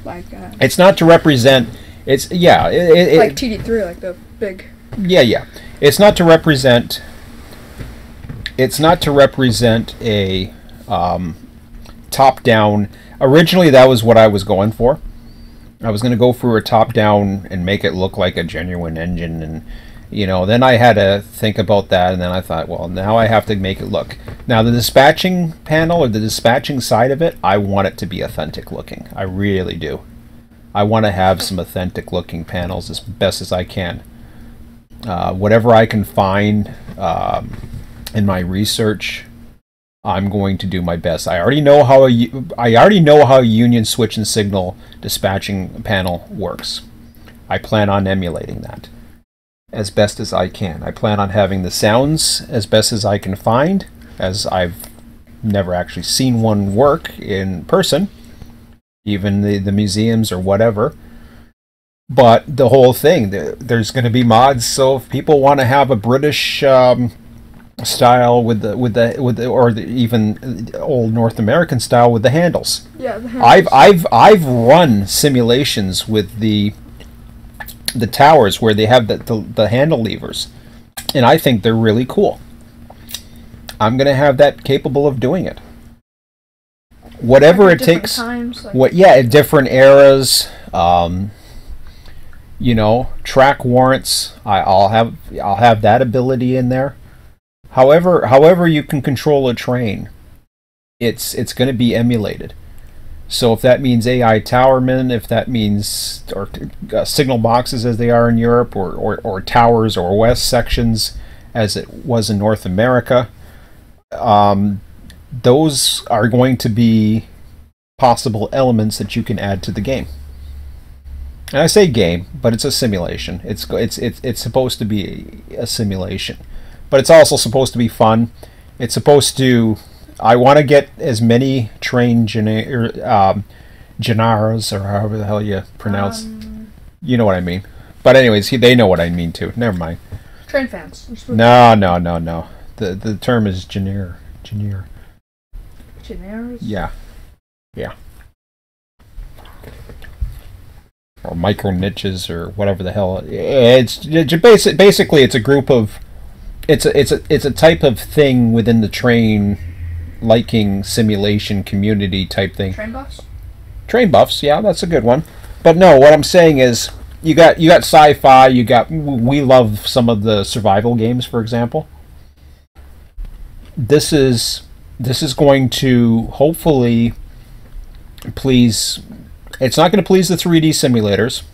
Like it's not to represent. It's like TD3, like the big. Yeah. It's not to represent. It's not to represent a top-down. Originally, that was what I was going for. I was going to go for a top-down and make it look like a genuine engine, and then I had to think about that, and then I thought, well, now I have to make it look. Now, the dispatching panel or the dispatching side of it, I want it to be authentic looking. I really do. I want to have some authentic looking panels as best as I can. Whatever I can find in my research, I'm going to do my best. I already know how a Union switch and signal dispatching panel works. I plan on emulating that as best as I can. I plan on having the sounds as best as I can find, as I've never actually seen one work in person, even the museums or whatever. But the whole thing, there's going to be mods, so if people want to have a British style or even old North American style with the handles. Yeah, the handles. I've run simulations with the towers where they have the handle levers, and I think they're really cool. I'm gonna have that capable of doing it. Whatever it takes. Times, different eras. Track warrants. I'll have that ability in there. However you can control a train, it's going to be emulated. So if that means AI towermen, if that means signal boxes as they are in Europe, or towers or west sections as it was in North America, those are going to be possible elements that you can add to the game. And I say game, but it's a simulation. It's supposed to be a simulation, but it's also supposed to be fun. It's supposed to. I want to get as many train genars, or however the hell you pronounce. You know what I mean. But anyways, they know what I mean too. Never mind. Train fans. No. The term is genre. Genres? Yeah. Or micro niches or whatever the hell. It's basically it's a group of. It's a type of thing within the train liking simulation community type thing. Train buffs? Train buffs, yeah, that's a good one. But no, what I'm saying is you got sci-fi, we love some of the survival games, for example. This is going to hopefully please. It's not going to please the 3D simulators.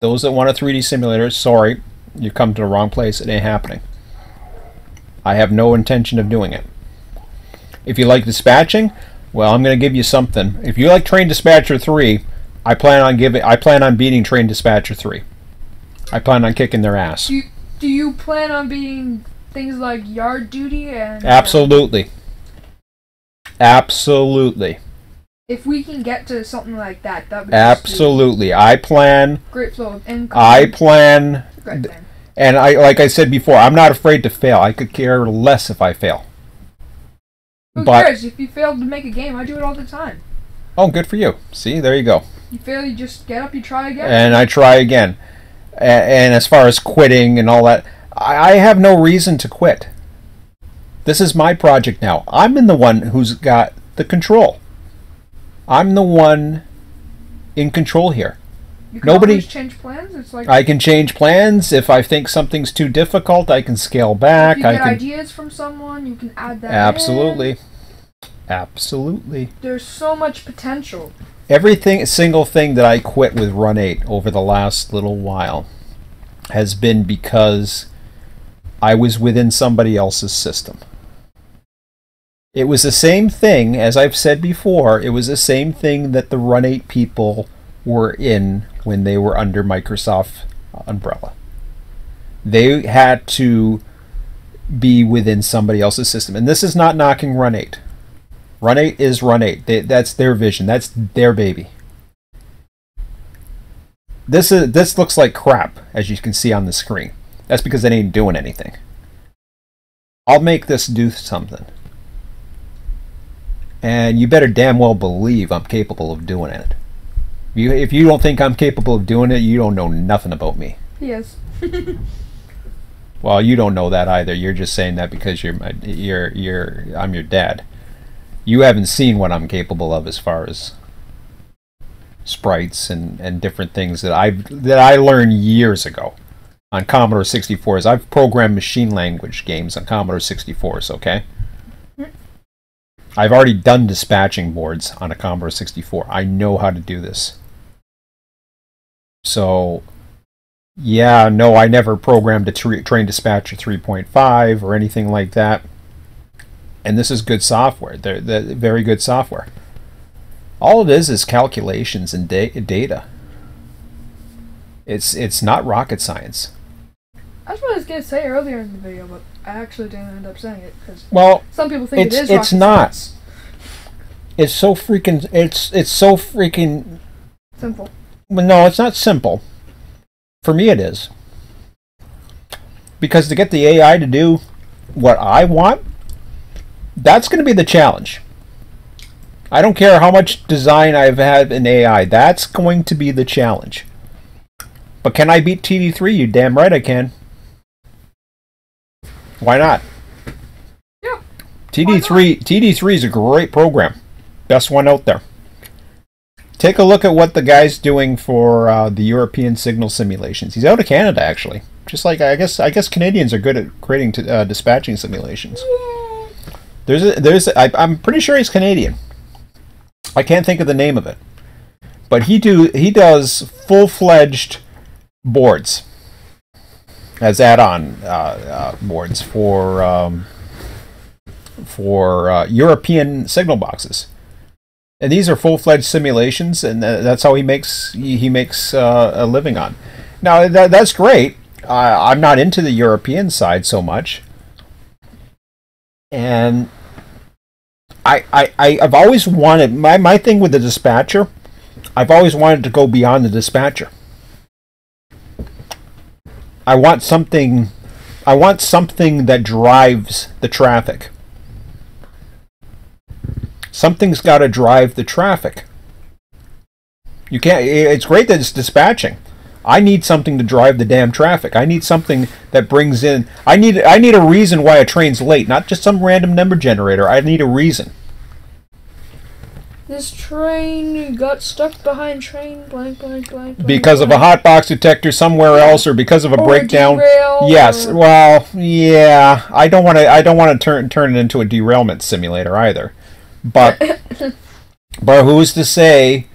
Those that want a 3D simulator, sorry, you come to the wrong place. It ain't happening. I have no intention of doing it. If you like dispatching, well, I'm going to give you something. If you like Train Dispatcher 3, I plan on beating Train Dispatcher 3. I plan on kicking their ass. Do you plan on beating things like Yard Duty and Absolutely. Absolutely. If we can get to something like that would be absolutely. I plan. Great flow of income. I plan. And like I said before, I'm not afraid to fail. I could care less if I fail. Who cares? If you fail to make a game, I do it all the time. Oh, good for you. See, there you go. You fail, you just get up, you try again. And I try again. And as far as quitting and all that, I have no reason to quit. This is my project now. I'm the one who's got the control. I'm the one in control here. You can always change plans. It's like I can change plans. If I think something's too difficult, I can scale back. If you get ideas from someone, you can add that Absolutely. Absolutely. There's so much potential. Single thing that I quit with Run 8 over the last little while has been because I was within somebody else's system. It was the same thing, as I've said before, it was the same thing that the Run 8 people were in when they were under Microsoft umbrella. They had to be within somebody else's system. And this is not knocking Run 8. Run 8 is Run 8. That's their vision. That's their baby. This looks like crap, as you can see on the screen. That's because it ain't doing anything. I'll make this do something. And you better damn well believe I'm capable of doing it. If you don't think I'm capable of doing it, you don't know nothing about me. Yes. Well, you don't know that either. You're just saying that because I'm your dad. You haven't seen what I'm capable of as far as sprites and different things that I learned years ago on Commodore 64s. I've programmed machine language games on Commodore 64s, okay? I've already done dispatching boards on a Commodore 64. I know how to do this. So, yeah, no, I never programmed a train dispatcher 3.5 or anything like that. And this is good software. They're very good software. All it is calculations and data. It's not rocket science. That's what I was going to say earlier in the video, but I actually didn't end up saying it because some people think it is rocket it's not. science. It's so freaking. It's so freaking Simple. Well, no, it's not simple. For me, it is. Because to get the AI to do what I want, that's going to be the challenge. I don't care how much design I've had in AI. That's going to be the challenge. But can I beat TD3? You damn right I can. Why not? Yeah. TD3 is a great program. Best one out there. Take a look at what the guy's doing for the European signal simulations. He's out of Canada, actually. Just like I guess Canadians are good at creating dispatching simulations. Yeah. I'm pretty sure he's Canadian. I can't think of the name of it, but he does full-fledged boards as add-on boards for European signal boxes. And these are full-fledged simulations, and that's how he makes a living on. Now that's great. I'm not into the European side so much, and I've always wanted my thing with the dispatcher. I've always wanted to go beyond the dispatcher. I want something that drives the traffic. Something's got to drive the traffic. You can't. It's great that it's dispatching. I need something to drive the damn traffic. I need something that brings in. I need a reason why a train's late, not just some random number generator. I need a reason. This train got stuck behind train blank blank blank. blank Because of a hotbox detector somewhere else, or because of a breakdown. Yes. Well, yeah. I don't want to turn it into a derailment simulator either. But who's to say?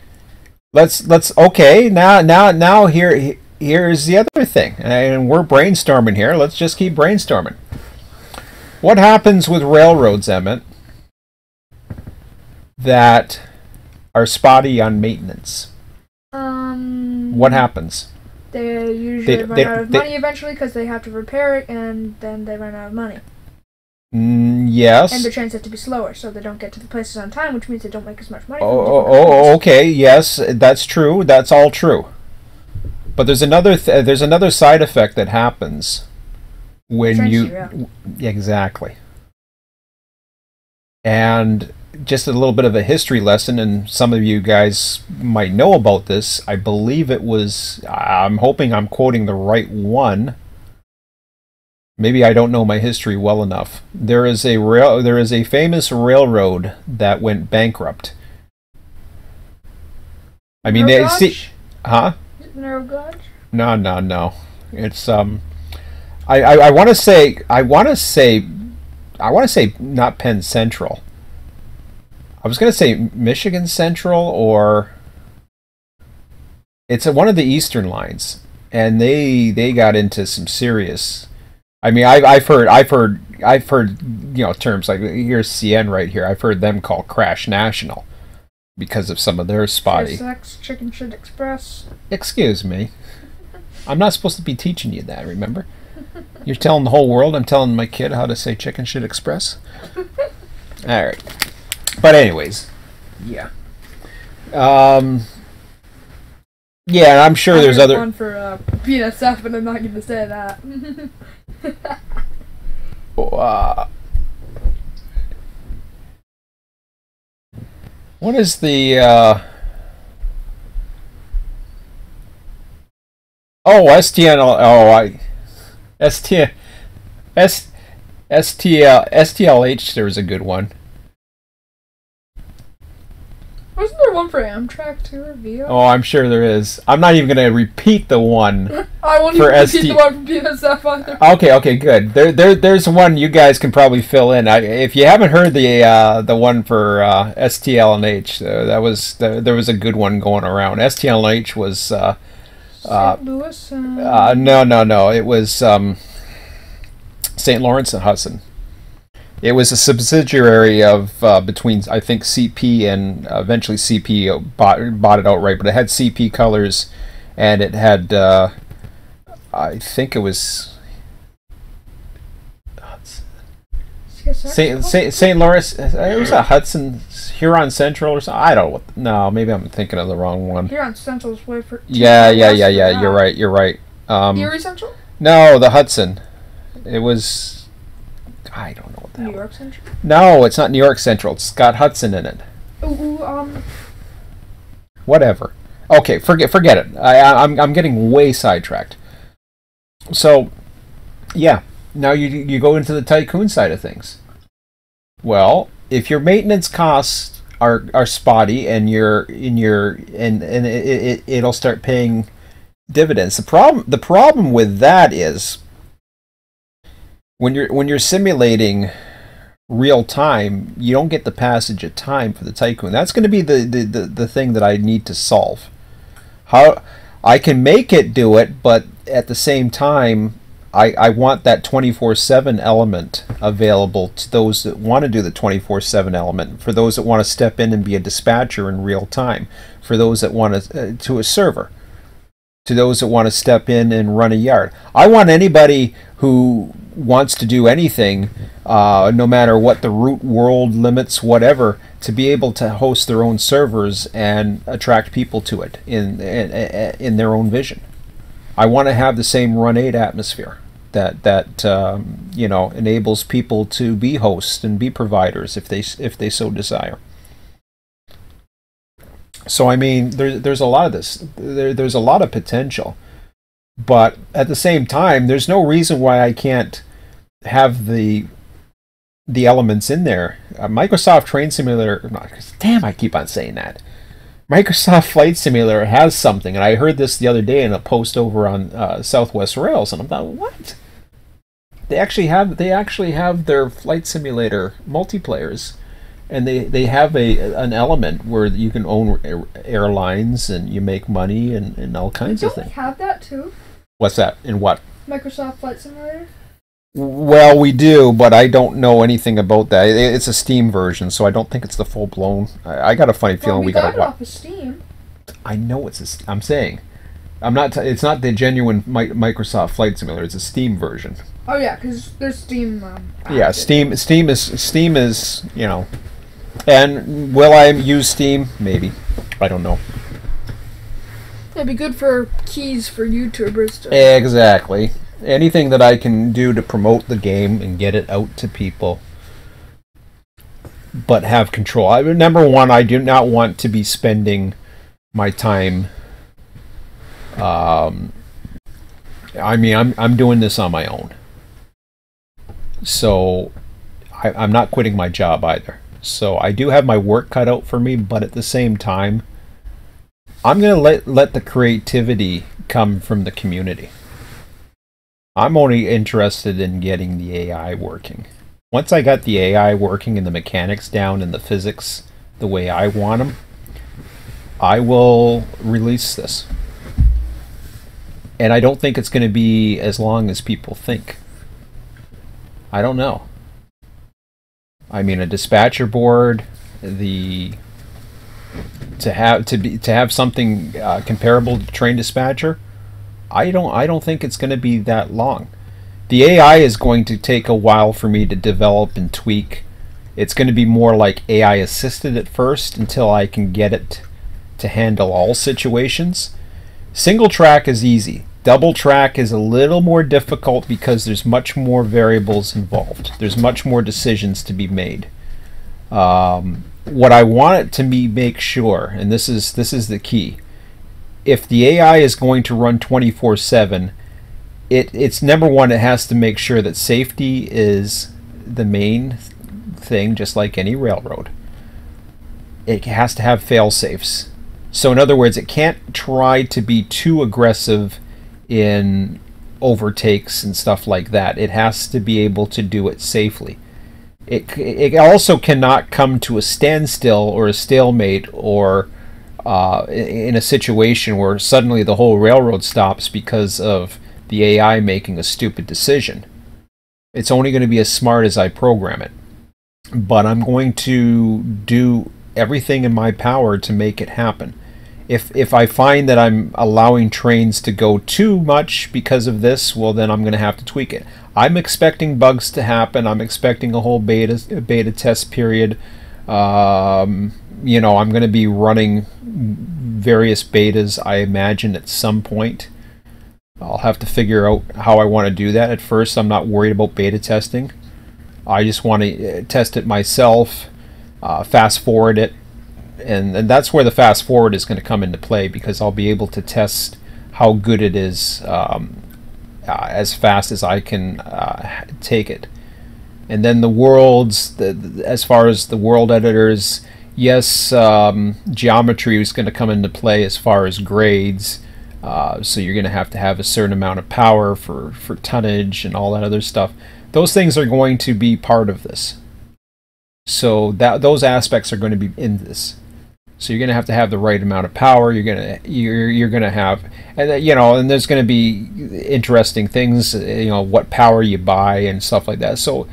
Let's okay. Now here's the other thing, and we're brainstorming here. Let's just keep brainstorming. What happens with railroads, Emmett, that are spotty on maintenance? What happens? They usually run out of money eventually because they have to repair it, and then they run out of money. Yes. And the trains have to be slower, so they don't get to the places on time, which means they don't make as much money. Okay. Yes, that's true. That's all true. But there's another side effect that happens when exactly. And just a little bit of a history lesson, and some of you guys might know about this. I believe it was. I'm hoping I'm quoting the right one. Maybe I don't know my history well enough. There is a famous railroad that went bankrupt. I mean, they see, huh? Narrow gauge? No. It's I want to say not Penn Central. I was going to say Michigan Central, or it's one of the Eastern lines, and they got into some serious. I mean, I've heard I've heard, you know, terms like, here's CN right here. I've heard them called Crash National because of some of their spotty. Sex, Chicken Shit Express. Excuse me. I'm not supposed to be teaching you that, remember? You're telling the whole world I'm telling my kid how to say Chicken Shit Express? Alright. But anyways, yeah. Yeah, I'm sure there's other... one for PSF, but I'm not going to say that. What is the... Oh, STN... Oh, STLH, there's a good one. Wasn't there one for Amtrak too, or VIA? Oh, I'm sure there is. I'm not even going to repeat the one. I won't even repeat the one from PSF either. Okay, good. There's one you guys can probably fill in. If you haven't heard the one for STL and H, there was a good one going around. STL and H was St. Louis. No. It was St. Lawrence and Hudson. It was a subsidiary of between, I think, CP and eventually CP bought it outright, but it had CP colors, and it had, I think it was St. Lawrence. It was a Hudson, Huron Central or something. I don't know. No, maybe I'm thinking of the wrong one. Huron Central's way for. Yeah. You're right. Erie Central? No, the Hudson. It was. I don't know what the New hell. York Central? No, it's not New York Central. It's got Hudson in it. Whatever. Okay, forget it. I'm getting way sidetracked. So, yeah. Now you go into the tycoon side of things. Well, if your maintenance costs are spotty and it'll start paying dividends. The problem with that is when you're simulating real time, you don't get the passage of time for the tycoon. That's going to be the thing that I need to solve. How I can make it do it, but at the same time, I want that 24/7 element available to those that want to do the 24/7 element, for those that want to step in and be a dispatcher in real time, for those that want to a server, to those that want to step in and run a yard. I want anybody who wants to do anything, no matter what the root world limits, whatever, to be able to host their own servers and attract people to it in their own vision. I want to have the same Run 8 atmosphere that enables people to be hosts and be providers if they so desire. So I mean, there's a lot of this. There's a lot of potential, but at the same time, there's no reason why I can't have the elements in there. Microsoft Train Simulator. Damn, I keep on saying that. Microsoft Flight Simulator has something, and I heard this the other day in a post over on Southwest Rails, and I'm like, what? They actually have their flight simulator multiplayers, and they have an element where you can own airlines and you make money and all kinds of things. Don't we have that too? What's that? In what? Microsoft Flight Simulator? Well, we do, but I don't know anything about that. It's a Steam version, so I don't think it's the full blown. I got a funny feeling we got it off of Steam. I know I'm saying, I'm not. It's not the genuine Microsoft Flight Simulator. It's a Steam version. Oh yeah, because there's Steam. Yeah, Steam is And will I use Steam? Maybe. I don't know. It'd be good for keys for YouTubers to. Exactly. Anything that I can do to promote the game and get it out to people, but have control. Number one, I do not want to be spending my time. I'm doing this on my own, so I'm not quitting my job either. So I do have my work cut out for me, but at the same time, I'm gonna let the creativity come from the community. I'm only interested in getting the AI working. Once I got the AI working and the mechanics down and the physics the way I want them, I will release this. And I don't think it's going to be as long as people think. I don't know. I mean, a dispatcher board, to have something comparable to train dispatcher, I don't think it's going to be that long. The AI is going to take a while for me to develop and tweak. It's going to be more like AI assisted at first until I can get it to handle all situations. Single track is easy. Double track is a little more difficult because there's much more variables involved. There's much more decisions to be made. What I want it to make sure, and this is the key, if the AI is going to run 24/7, it's number one, it has to make sure that safety is the main thing, just like any railroad. It has to have fail safes. So in other words, it can't try to be too aggressive in overtakes and stuff like that. It has to be able to do it safely. It also cannot come to a standstill or a stalemate or in a situation where suddenly the whole railroad stops because of the AI making a stupid decision. It's only going to be as smart as I program it. But I'm going to do everything in my power to make it happen. If I find that I'm allowing trains to go too much because of this, well, then I'm going to have to tweak it. I'm expecting bugs to happen. I'm expecting a whole beta test period. I'm going to be running various betas, I imagine, at some point. I'll have to figure out how I want to do that. At first, I'm not worried about beta testing. I just want to test it myself, fast forward it, and that's where the fast forward is going to come into play, because I'll be able to test how good it is as fast as I can take it. And then the worlds, as far as the world editors, yes, geometry is going to come into play as far as grades. So you're going to have a certain amount of power for tonnage and all that other stuff. Those things are going to be part of this. So those aspects are going to be in this. So you're going to have the right amount of power. You're going to have, and and there's going to be interesting things. What power you buy and stuff like that. So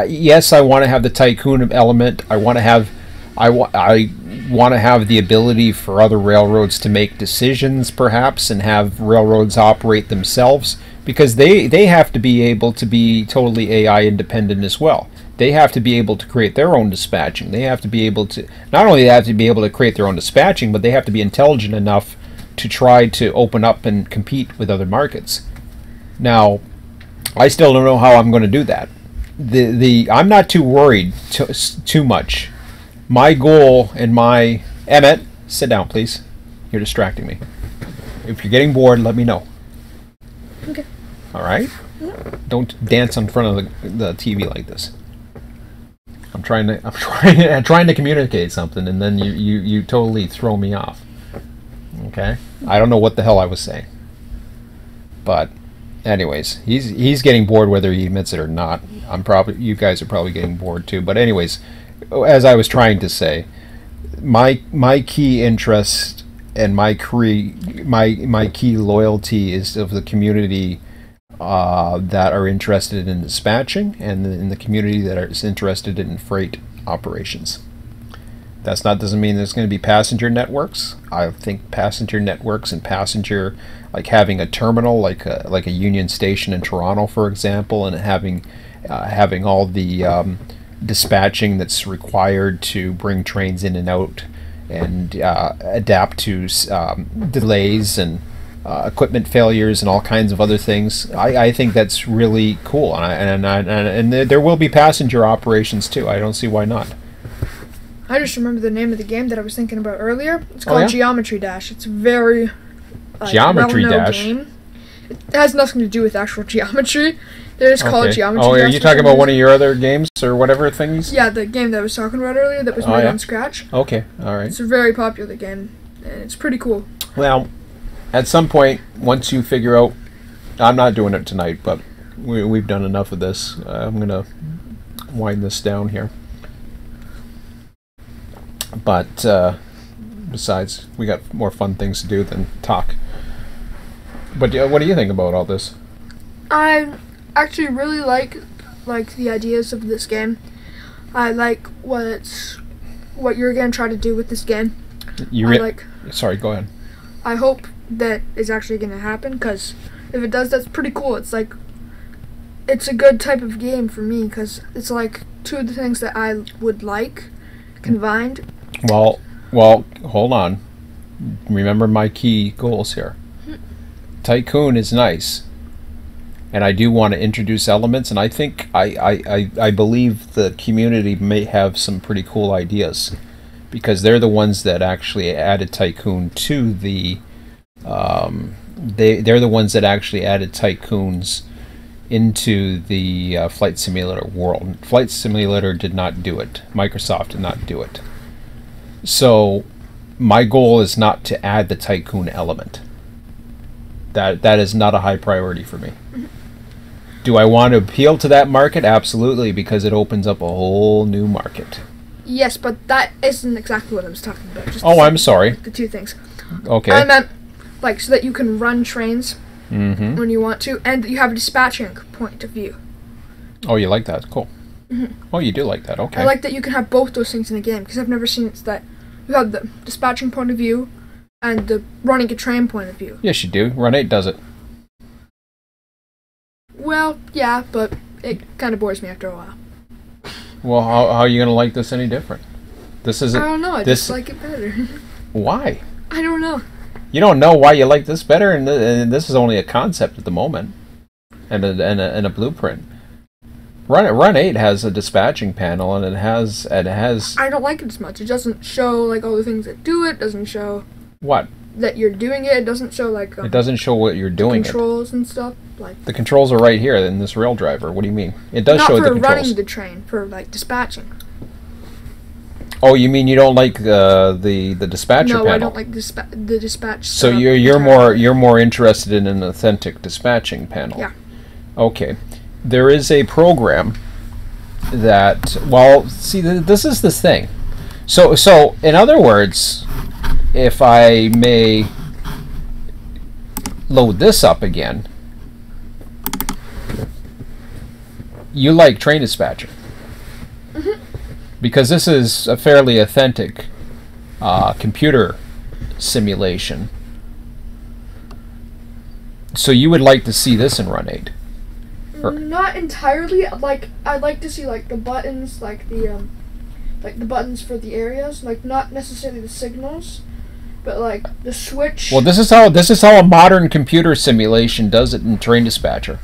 yes, I want to have the tycoon element. I want to have the ability for other railroads to make decisions, perhaps, and have railroads operate themselves, because they have to be able to be totally AI independent as well. They have to be able to create their own dispatching. They have to be able to, not only have to be able to create their own dispatching, but they have to be intelligent enough to try to open up and compete with other markets. Now, I still don't know how I'm going to do that. I'm not too worried too much. My goal and Emmett, sit down, please. You're distracting me. If you're getting bored, let me know. Okay. All right? Yeah. Don't dance in front of the TV like this. I'm trying to communicate something, and then you totally throw me off. Okay? I don't know what the hell I was saying. But anyways, he's getting bored whether he admits it or not. You guys are probably getting bored too. But anyways, as I was trying to say, my key interest and my key loyalty is of the community that are interested in dispatching, and in the community that is interested in freight operations. Doesn't mean there's going to be passenger networks. I think passenger networks and passenger, like having a terminal, like a Union Station in Toronto, for example, and having all the dispatching that's required to bring trains in and out and adapt to delays and equipment failures and all kinds of other things. I think that's really cool, and there will be passenger operations too. I don't see why not. I just remember the name of the game that I was thinking about earlier. It's called Geometry Dash. It's a very Geometry Dash game. It has nothing to do with actual geometry. They just call it Geometry Dash. Oh, are you talking about one of your other games or whatever things? Yeah, the game that I was talking about earlier that was made on Scratch. Okay, all right. It's a very popular game, and it's pretty cool. Well, at some point, once you figure out, I'm not doing it tonight, but we've done enough of this. I'm going to wind this down here. But besides, we got more fun things to do than talk. But what do you think about all this? I actually really like like the ideas of this game. I like what you're gonna try to do with this game. Sorry, go ahead. I hope that is actually gonna happen, because if it does, that's pretty cool. It's like, it's a good type of game for me, because it's like two of the things that I would like combined. Well, hold on. Remember my key goals here. Tycoon is nice, and I do want to introduce elements, and I think I believe the community may have some pretty cool ideas, because they're the ones that actually added Tycoon to the they're the ones that actually added Tycoons into the Flight Simulator world. Flight Simulator did not do it. Microsoft did not do it. So my goal is not to add the Tycoon element. That is not a high priority for me. Do I want to appeal to that market? Absolutely, because it opens up a whole new market. Yes, but that isn't exactly what I was talking about. Just I'm sorry. The two things. Okay. I meant, like, so that you can run trains when you want to, and that you have a dispatching point of view. Oh, you like that? Cool. Oh, you do like that? Okay. I like that you can have both those things in a game, because I've never seen it that you have the dispatching point of view and the running a train point of view. Yes, you do. Run 8 does it. Well, yeah, but it kind of bores me after a while. Well, how are you going to like this any different? This isn't... I don't know. I just like it better. Why? I don't know. You don't know why you like this better, and this is only a concept at the moment, and a blueprint. Run 8 has a dispatching panel, and it has. I don't like it as much. It doesn't show like all the things that do it. Doesn't show what that you're doing it. It doesn't show like it doesn't show what you're doing. Controls and stuff like. The controls are right here in this rail driver. What do you mean? It does show the controls. Not for running the train, for like dispatching. Oh, you mean you don't like the dispatcher panel? No, I don't like the dispatch. So you're more interested in an authentic dispatching panel. Yeah. Okay. There is a program that, well, see, this is this thing. So in other words, if I may load this up again, you like train dispatcher. Because this is a fairly authentic computer simulation. So you would like to see this in Run 8. Not entirely. Like, I'd like to see like the buttons, like the buttons for the areas, like not necessarily the signals, but like the switch. Well, this is how a modern computer simulation does it in Train Dispatcher.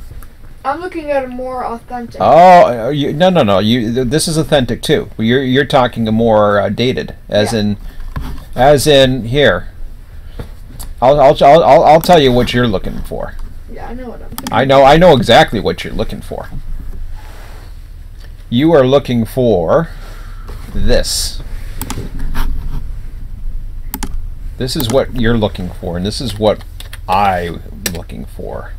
I'm looking at a more authentic. Oh, no. This is authentic too. You're talking a more dated, as in here. I'll tell you what you're looking for. Yeah, I know what I'm looking for. I know exactly what you're looking for. You are looking for this. This is what you're looking for, and this is what I'm looking for.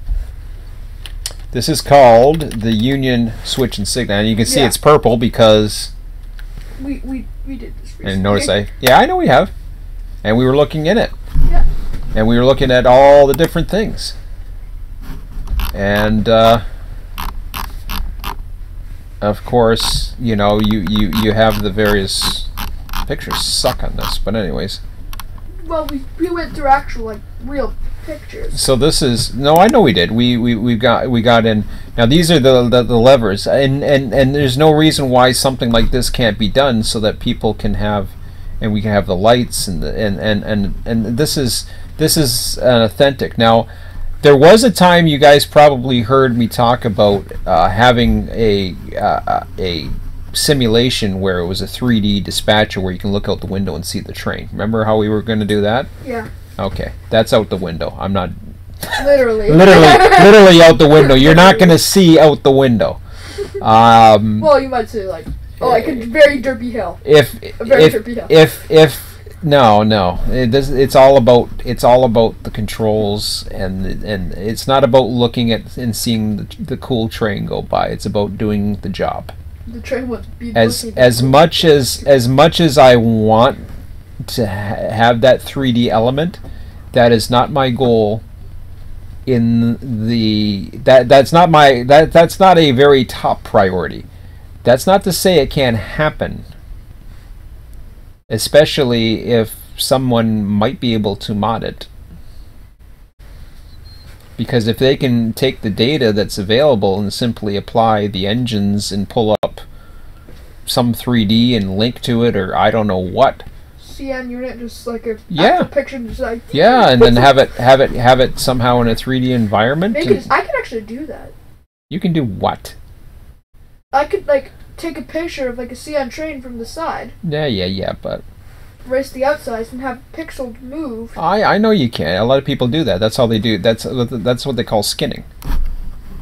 This is called the Union Switch and Signal, and you can see it's purple because we did this recently. And notice I know we have, and we were looking in it. Yeah. And we were looking at all the different things. And of course, you know, you have the various pictures suck on this, but anyways. Well, we went through actual like real pictures. So this is I know we did. We got in. Now these are the levers, and there's no reason why something like this can't be done, so that people can have, and we can have the lights and this is an authentic. Now, there was a time you guys probably heard me talk about having a simulation where it was a 3D dispatcher where you can look out the window and see the train. Remember how we were going to do that? Yeah. Okay, that's out the window. I'm not literally out the window. You're not going to see out the window. Well, you might say like, like a very derpy hill. No. It's all about the controls, and it's not about looking at and seeing the cool train go by. It's about doing the job. The train would be as much as I want to have that 3D element, that is not my goal in the that's not my that's not a very top priority. That's not to say it can't happen, especially if someone might be able to mod it. Because if they can take the data that's available and simply apply the engines and pull up some 3D and link to it, or I don't know what. CN unit, just like a Yeah. picture, just like Yeah, and then have it somehow in a 3D environment. I could actually do that. You can do what? I could like take a picture of like a CN train from the side, Yeah, but erase the outsides, and have pixels move. I know you can. A lot of people do that. That's how they do. That's what they call skinning.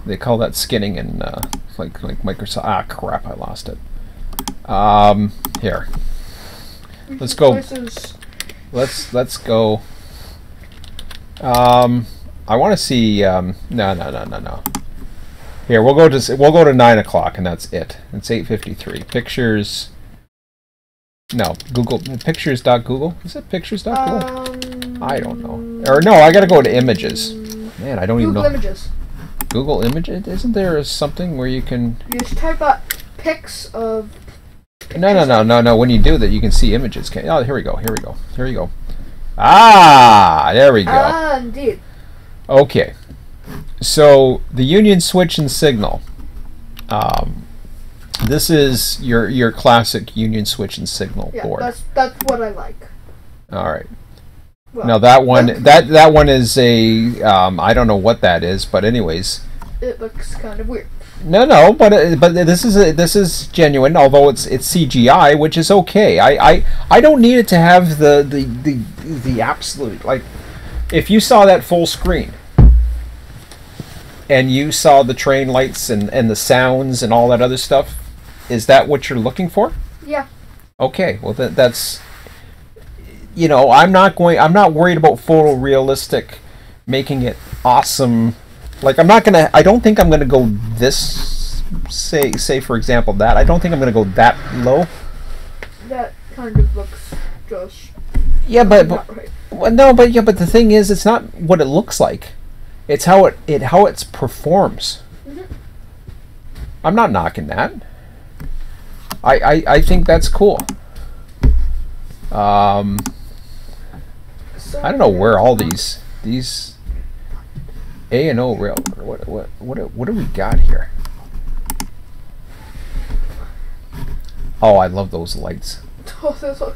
They call that skinning in like Microsoft. Ah, crap! I lost it. Here. Let's go. Let's go. I want to see. No. Here, we'll go to 9 o'clock, and that's it. It's 8:53. Pictures. No, Google pictures.google. Is it pictures.google? I don't know. Or no, I gotta go to images. Man, I don't even know. Google Images. Google Images? Isn't there something where you can? You just type out pics of. No. When you do that, you can see images. Oh, here we go. Ah, there we go. Ah, indeed. Okay. So the Union switch and signal. This is your classic Union switch and signal board. That's what I like. All right. Well, Now that one that one is a I don't know what that is, but anyways. It looks kind of weird. No, but this is genuine, although it's CGI, which is okay. I don't need it to have the absolute, like, if you saw that full screen and you saw the train lights and the sounds and all that other stuff, is that what you're looking for? Yeah. Okay, well that's, you know, I'm not worried about photorealistic, making it awesome. Like, I don't think I'm gonna go this, say for example that, I don't think I'm gonna go that low. That kind of looks just. Yeah, but right. but the thing is, it's not what it looks like. It's how it performs. Mm-hmm. I'm not knocking that. I think that's cool. I don't know where all these A&O rail. What do we got here? Oh, I love those lights.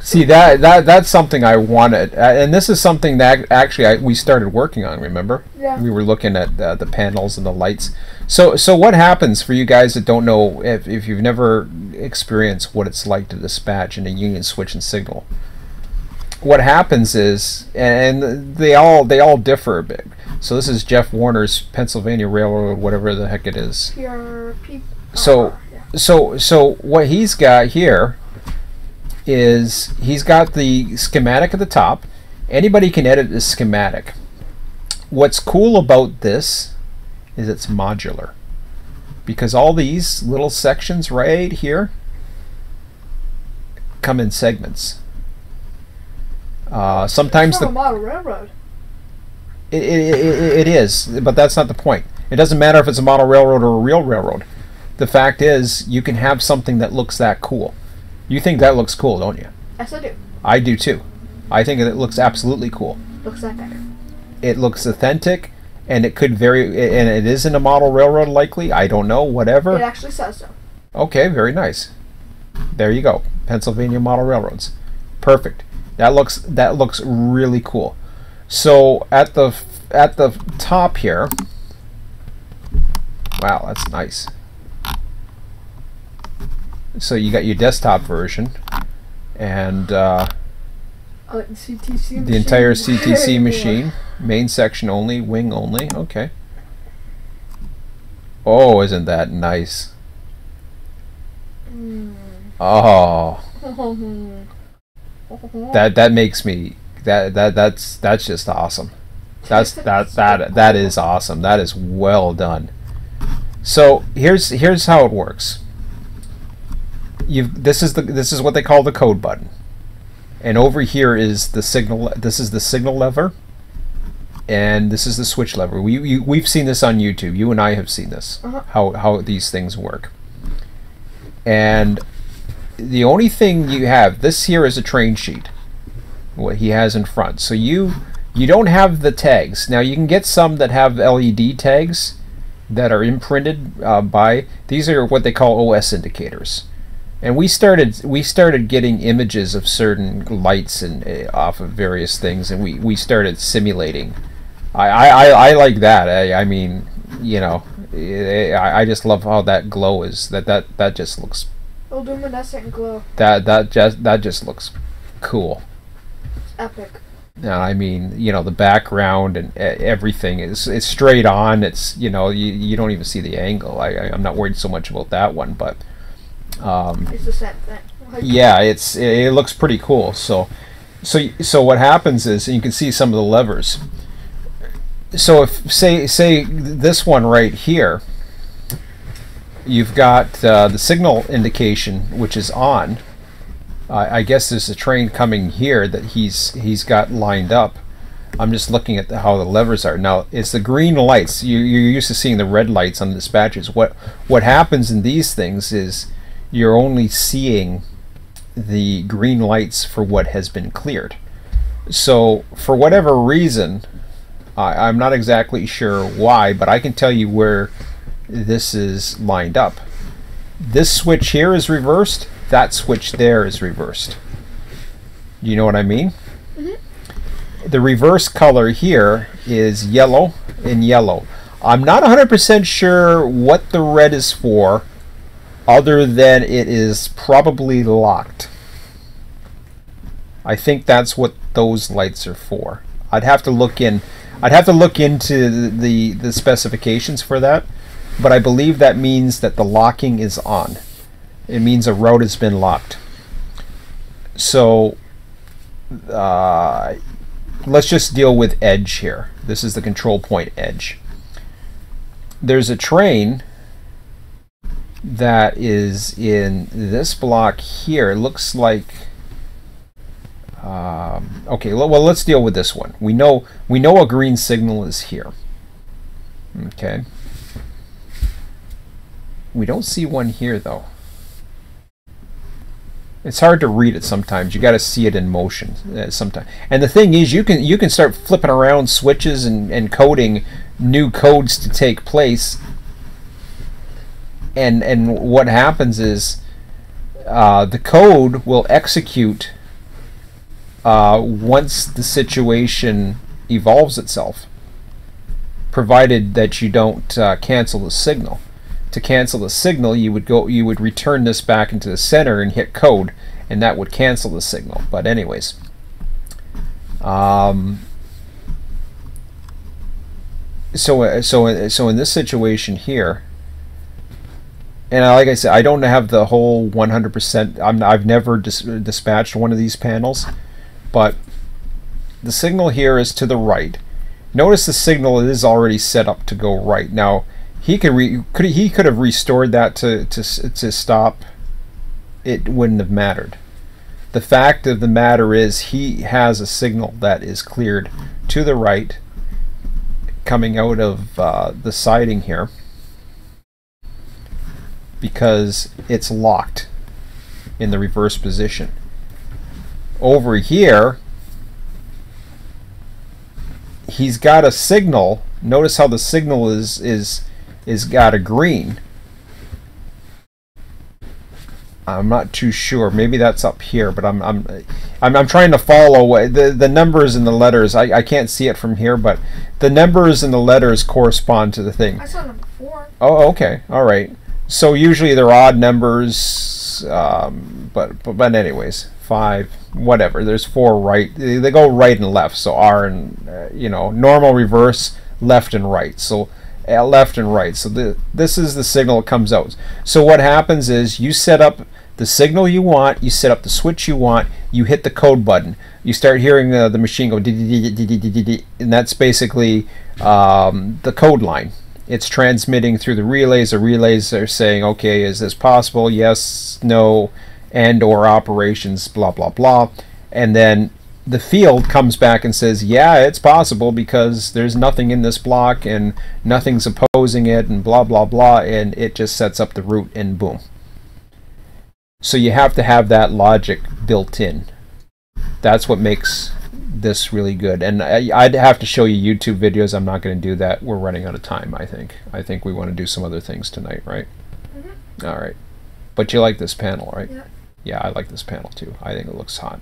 See, that's something I wanted, and this is something that actually we started working on. Remember? Yeah. We were looking at the panels and the lights. So what happens for you guys that don't know, if you've never experienced what it's like to dispatch in a Union switch and signal? What happens is, and they all differ a bit. So this is Jeff Warner's Pennsylvania Railroad, whatever the heck it is. PRP. So what he's got here is he's got the schematic at the top. Anybody can edit the schematic. What's cool about this is it's modular, because all these little sections right here come in segments. Sometimes it's not a model railroad. It is, but that's not the point. It doesn't matter if it's a model railroad or a real railroad. The fact is, you can have something that looks that cool. You think that looks cool, don't you? Yes, I do. I do too. I think it looks absolutely cool. Looks like better. It looks authentic, and it could and it isn't a model railroad likely. I don't know, whatever. It actually says so. Okay, very nice. There you go. Pennsylvania model railroads. Perfect. That looks really cool. So at the top here, wow, that's nice. So you got your desktop version, and CTC the entire CTC machine, main section only, wing only. Okay. Oh, isn't that nice? Oh. That makes me that's just awesome. That is awesome. That is well done. So here's how it works. This is what they call the code button, and over here is the signal. This is the signal lever, and this is the switch lever. We've seen this on YouTube. You and I have seen this, how these things work. And the only thing you have, this here is a train sheet, what he has in front. So you don't have the tags. Now you can get some that have LED tags that are imprinted by, these are what they call OS indicators. And we started getting images of certain lights and off of various things, and we started simulating. I like that. I mean, you know, I just love how that glow is. That just looks. Luminescent glow. That just looks cool. It's epic. Now, I mean, you know, the background and everything is straight on. It's, you know, you don't even see the angle. I'm not worried so much about that one, but it's the same thing. Yeah, it looks pretty cool. So what happens is, and you can see some of the levers. So if say this one right here, you've got the signal indication, which is on. I guess there's a train coming here that he's got lined up. I'm just looking at how the levers are. Now, it's the green lights. You're used to seeing the red lights on the dispatches. What happens in these things is you're only seeing the green lights for what has been cleared. So for whatever reason, I'm not exactly sure why, but I can tell you where this is lined up. This switch here is reversed. That switch there is reversed. You know what I mean? Mm-hmm. The reverse color here is yellow and yellow. I'm not 100% sure what the red is for, other than it is probably locked. I think that's what those lights are for. I'd have to look into the specifications for that, but I believe that means that the locking is on. It means a route has been locked. So let's just deal with edge here. This is the control point edge. There's a train that is in this block here. It looks like okay, well, let's deal with this one. We know a green signal is here. Okay, we don't see one here though. It's hard to read it sometimes. You got to see it in motion sometimes. And the thing is, you can start flipping around switches and coding new codes to take place. And what happens is the code will execute once the situation evolves itself, provided that you don't cancel the signal. To cancel the signal, you would return this back into the center and hit code, and that would cancel the signal. But anyways, so in this situation here, and like I said, I don't have the whole 100%. I've never dispatched one of these panels, but the signal here is to the right. Notice the signal is already set up to go right. Now he could have restored that to stop. It wouldn't have mattered. The fact of the matter is he has a signal that is cleared to the right, coming out of the siding here, because it's locked in the reverse position. Over here, he's got a signal. Notice how the signal is got a green. I'm not too sure. Maybe that's up here, but I'm trying to follow the numbers and the letters. I can't see it from here, but the numbers and the letters correspond to the thing. I saw number 4. Oh, okay, all right. So usually they're odd numbers, but anyways, 5, whatever. There's 4 right. They go right and left. So R and normal, reverse, left and right. So left and right. So this is the signal that comes out. So what happens is you set up the signal you want, you set up the switch you want, you hit the code button. You start hearing the machine go, and that's basically the code line. It's transmitting through the relays. The relays are saying, okay, is this possible? Yes, no, and or operations, blah, blah, blah. And then the field comes back and says, yeah, it's possible because there's nothing in this block and nothing's opposing it and blah, blah, blah, and it just sets up the route and boom. So you have to have that logic built in. That's what makes this really good. And I'd have to show you YouTube videos. I'm not going to do that. We're running out of time, I think. I think we want to do some other things tonight, right? Mm-hmm. All right. But you like this panel, right? Yeah. Yeah, I like this panel too. I think it looks hot.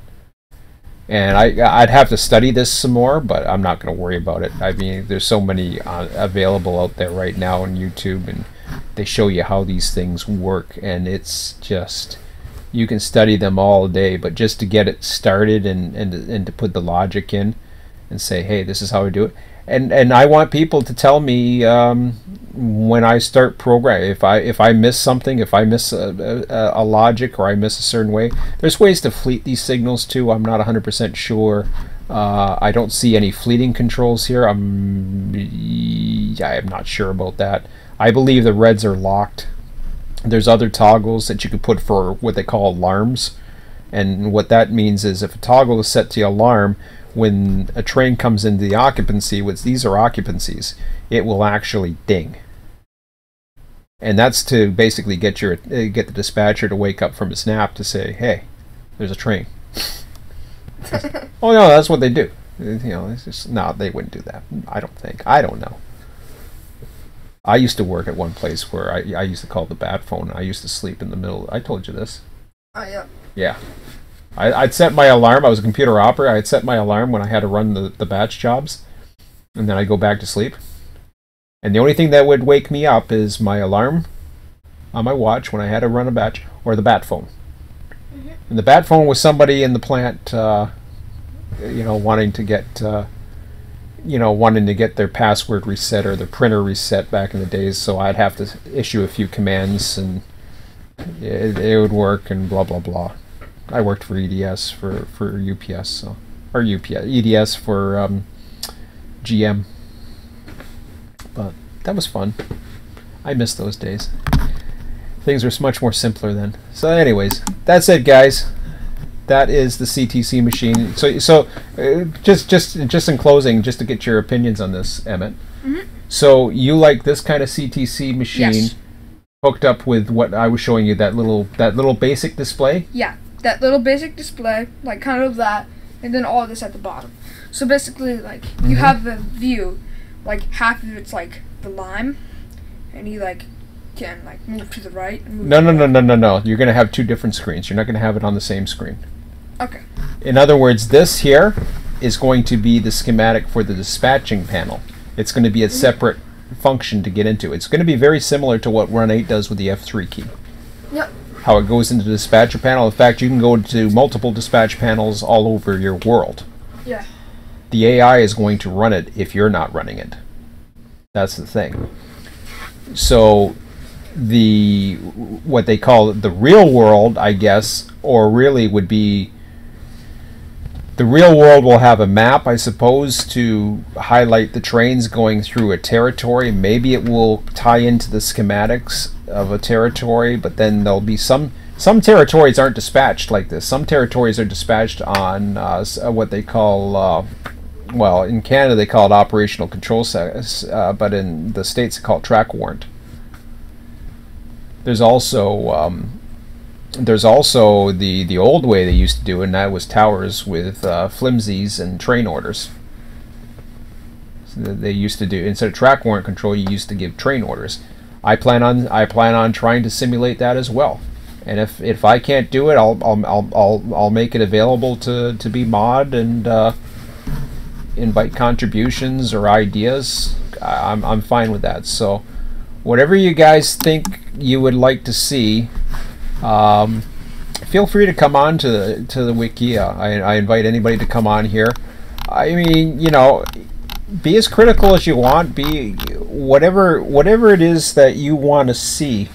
And I'd have to study this some more, but I'm not going to worry about it. I mean, there's so many available out there right now on YouTube, and they show you how these things work, and it's just, you can study them all day, but just to get it started and to put the logic in and say, hey, this is how we do it. And I want people to tell me when I start programming, if I miss something, if I miss a logic or I miss a certain way. There's ways to fleet these signals too. I'm not 100% sure. I don't see any fleeting controls here. I'm not sure about that. I believe the reds are locked. There's other toggles that you could put for what they call alarms. And what that means is if a toggle is set to alarm, when a train comes into the occupancy, which these are occupancies, it will actually ding. And that's to basically get the dispatcher to wake up from his nap to say, hey, there's a train. Oh no, that's what they do. You know, it's just, no, they wouldn't do that. I don't think. I don't know. I used to work at one place where I used to call the bat phone. I used to sleep in the middle. I told you this. Oh yeah. Yeah. I'd set my alarm. I was a computer operator. I'd set my alarm when I had to run the batch jobs, and then I'd go back to sleep. And the only thing that would wake me up is my alarm on my watch when I had to run a batch, or the bat phone. Mm-hmm. And the bat phone was somebody in the plant, wanting to get their password reset or their printer reset back in the days. So I'd have to issue a few commands, and it would work, and blah blah blah. I worked for EDS for UPS, or EDS for GM. But that was fun. I miss those days. Things were much more simpler then. So anyways, that's it, guys. That is the CTC machine. So just in closing, just to get your opinions on this, Emmett. Mm-hmm. So you like this kind of CTC machine, yes, hooked up with what I was showing you, that little basic display? Yeah. That little basic display, like kind of that, and then all of this at the bottom. So basically, like, mm-hmm, you have the view, like half of it's like the lime, and you like can like move to the right. And move No. You're gonna have two different screens. You're not gonna have it on the same screen. Okay. In other words, this here is going to be the schematic for the dispatching panel. It's going to be a separate function to get into. It's going to be very similar to what Run 8 does with the F3 key. Yep. How it goes into the dispatcher panel. In fact, you can go to multiple dispatch panels all over your world. Yeah. The AI is going to run it if you're not running it. That's the thing. So what they call the real world, I guess, or really would be, the real world will have a map, I suppose, to highlight the trains going through a territory. Maybe it will tie into the schematics of a territory, but then there'll be some territories aren't dispatched like this. Some territories are dispatched on what they call, well, in Canada they call it operational control status, but in the States they call it track warrant. There's also the old way they used to do it, and that was towers with flimsies and train orders. So they used to do, instead of track warrant control, you used to give train orders. I plan on trying to simulate that as well. And if I can't do it, I'll make it available to be mod and invite contributions or ideas. I'm fine with that. So whatever you guys think you would like to see, feel free to come on to the wiki. I invite anybody to come on here. I mean, you know, be as critical as you want. Be whatever it is that you want to see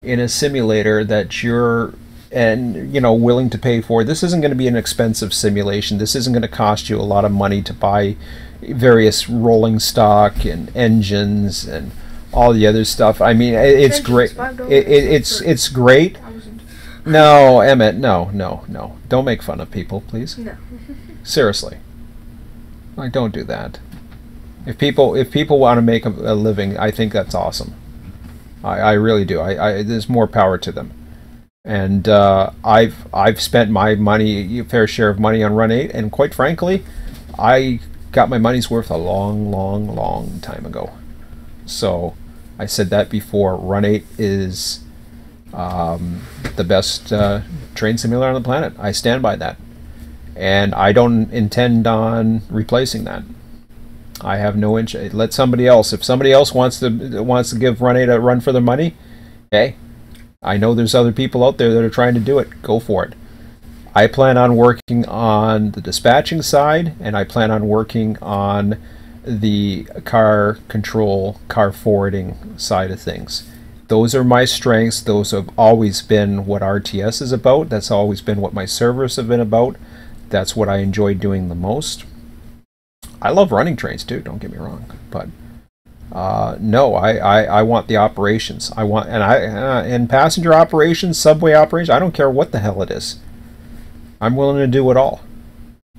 in a simulator that you're willing to pay for. This isn't going to be an expensive simulation. This isn't going to cost you a lot of money to buy various rolling stock and engines and all the other stuff. I mean, it's great. It's great. No, Emmett, no. Don't make fun of people, please. No. Seriously. Like, don't do that. If people want to make a living, I think that's awesome. I really do. There's more power to them. And I've spent my money, fair share of money on Run 8, and quite frankly, I got my money's worth a long time ago. So I said that before. Run 8 is the best train simulator on the planet. I stand by that. And I don't intend on replacing that. I have no interest. Let somebody else. If somebody else wants to give Run 8 a run for their money, hey, I know there's other people out there that are trying to do it. Go for it. I plan on working on the dispatching side, and I plan on working on the car control, car forwarding side of things. Those are my strengths. Those have always been what RTS is about. That's always been what my servers have been about. That's what I enjoy doing the most. I love running trains too, don't get me wrong, but no, I want the operations. I want, and passenger operations, subway operations, I don't care what the hell it is. I'm willing to do it all.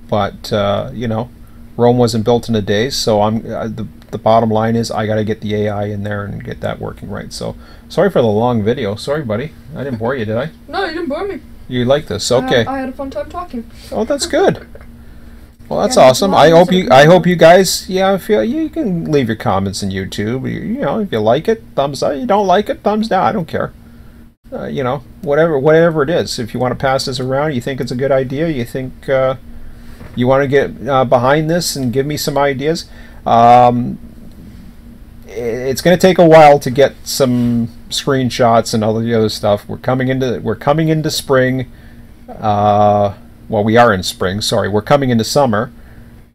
But you know, Rome wasn't built in a day, so the bottom line is I got to get the AI in there and get that working right. So sorry for the long video. Sorry, buddy. I didn't bore you, did I? No, you didn't bore me. You like this? Okay. I had a fun time talking. Oh, that's good. Well, that's awesome. I hope you guys, yeah, feel you can leave your comments in YouTube. You know, if you like it, thumbs up. You don't like it, thumbs down. I don't care. You know, whatever it is. If you want to pass this around, you think it's a good idea, you think you want to get behind this and give me some ideas. It's going to take a while to get some screenshots and all the other stuff. We're coming into spring. Well, we are in spring. Sorry, we're coming into summer,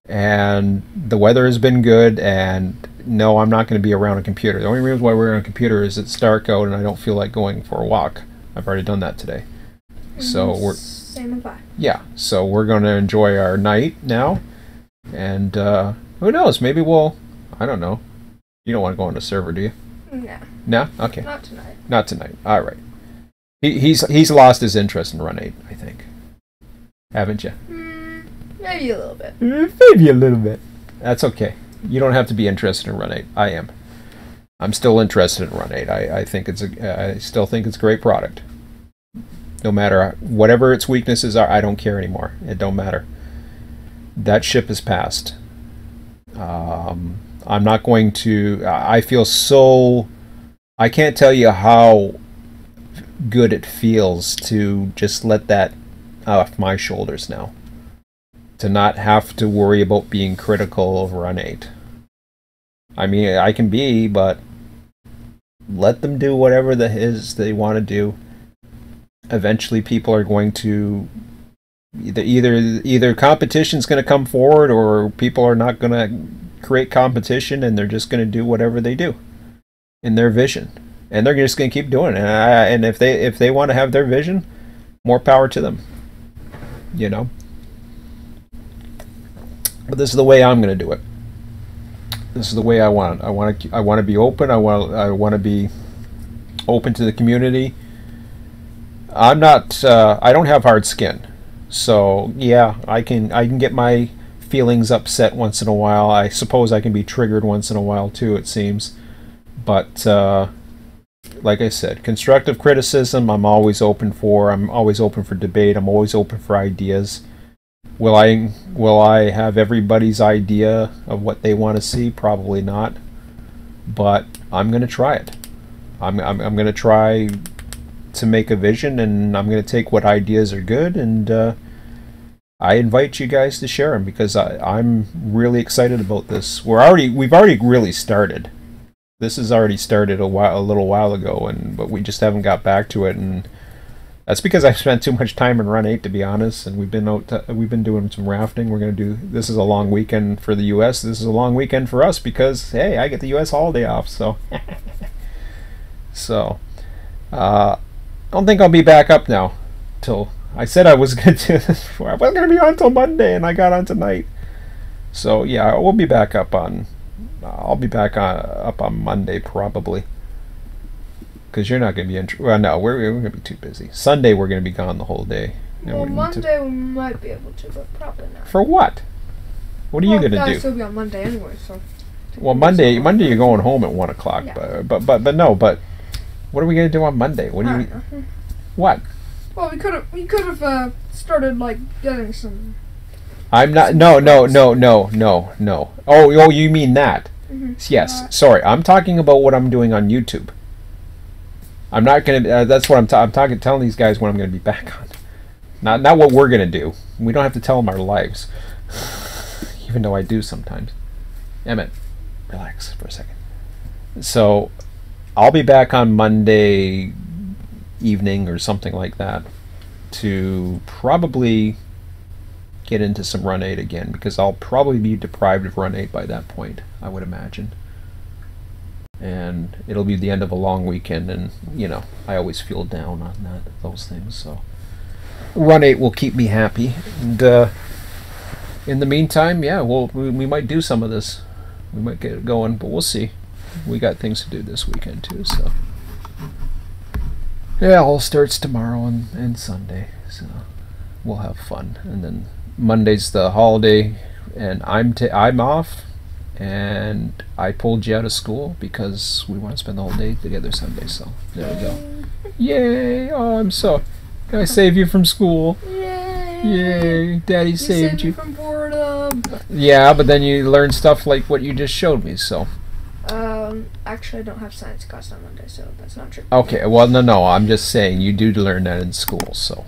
and the weather has been good. And no, I'm not going to be around a computer. The only reason why we're on a computer is it's dark out, and I don't feel like going for a walk. I've already done that today. So we're same as I. Yeah. So we're going to enjoy our night now, and who knows? Maybe we'll. I don't know. You don't want to go on a server, do you? No. No? Okay. Not tonight. Not tonight. All right. He's lost his interest in Run 8, I think. Haven't you? Maybe a little bit. Maybe a little bit. That's okay. You don't have to be interested in Run 8. I am. I'm still interested in Run 8. I think I still think it's a great product. No matter whatever its weaknesses are, I don't care anymore. It don't matter. That ship has passed. I'm not going to. I feel so. I can't tell you how good it feels to just let that off my shoulders now. To not have to worry about being critical of Run 8. I mean, I can be, but let them do whatever they want to do. Eventually, people are going to either competition's going to come forward, or people are not going to create competition, and they're just going to do whatever they do in their vision, and they're just going to keep doing it. And if they want to have their vision, more power to them. You know. But this is the way I'm going to do it. This is the way I want it. I want to be open. I want to be open to the community. I'm not. I don't have hard skin, so yeah, I can get my feelings upset once in a while. I suppose I can be triggered once in a while too. It seems, but like I said, constructive criticism I'm always open for. I'm always open for debate. I'm always open for ideas. Will I have everybody's idea of what they want to see? Probably not. But I'm going to try it. I'm going to try to make a vision, and I'm going to take what ideas are good, and I invite you guys to share them, because I'm really excited about this. We've already really started. This has already started a little while ago, but we just haven't got back to it, and that's because I've spent too much time in Run 8, to be honest. And we've been doing some rafting. We're going to do. This is a long weekend for the U.S. This is a long weekend for us because hey, I get the U.S. holiday off. So, I don't think I'll be back up now. Till I said I was going to do this before. I wasn't going to be on till Monday, and I got on tonight. So yeah, we'll be back up on. I'll be back up on Monday probably. Because you're not going to be well, no, we're going to be too busy. Sunday we're going to be gone the whole day. Well, we need Monday we might be able to, but probably not. For what? What are you gonna I'll do? still be on Monday anyway, so. Well, Monday you're going home at 1 o'clock. Yeah. But what are we gonna do on Monday? What do you? What? Well, we could have started like getting some. I'm not. No. Oh, you mean that? Yes. Sorry, I'm talking about what I'm doing on YouTube. I'm not gonna. That's what I'm talking. Telling these guys when I'm gonna be back on. Not what we're gonna do. We don't have to tell them our lives, even though I do sometimes. Emmett, relax for a second. So, I'll be back on Monday evening or something like that to probably get into some Run 8 again, because I'll probably be deprived of Run 8 by that point, I would imagine. And it'll be the end of a long weekend, and you know, I always feel down on those things, so Run 8 will keep me happy. And in the meantime, yeah, we might do some of this. We might get it going, but we'll see. We got things to do this weekend too, so yeah, all starts tomorrow and Sunday, so we'll have fun. And then Monday's the holiday, and I'm off, and I pulled you out of school because we want to spend the whole day together Sunday. So there we go. Yay! Oh, can I save you from school? Yay! Daddy saved you from boredom. Yeah, but then you learn stuff like what you just showed me. So. Actually, I don't have science class on Monday, so that's not true. Okay, well, no, I'm just saying you do learn that in school, so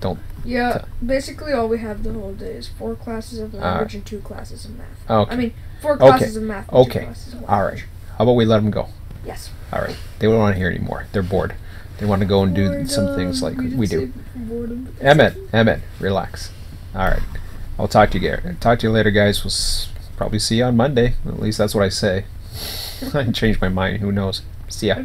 don't. Yeah, basically all we have the whole day is 4 classes of language and 2 classes of math. Okay. I mean, 4 classes of math and 2 classes of language. All right. How about we let them go? Yes. All right. They don't want to hear anymore. They're bored. They want to go and do some things like we do. Emmett, relax. All right. I'll talk to you later, guys. We'll probably see you on Monday. At least that's what I say. I changed my mind. Who knows? See ya.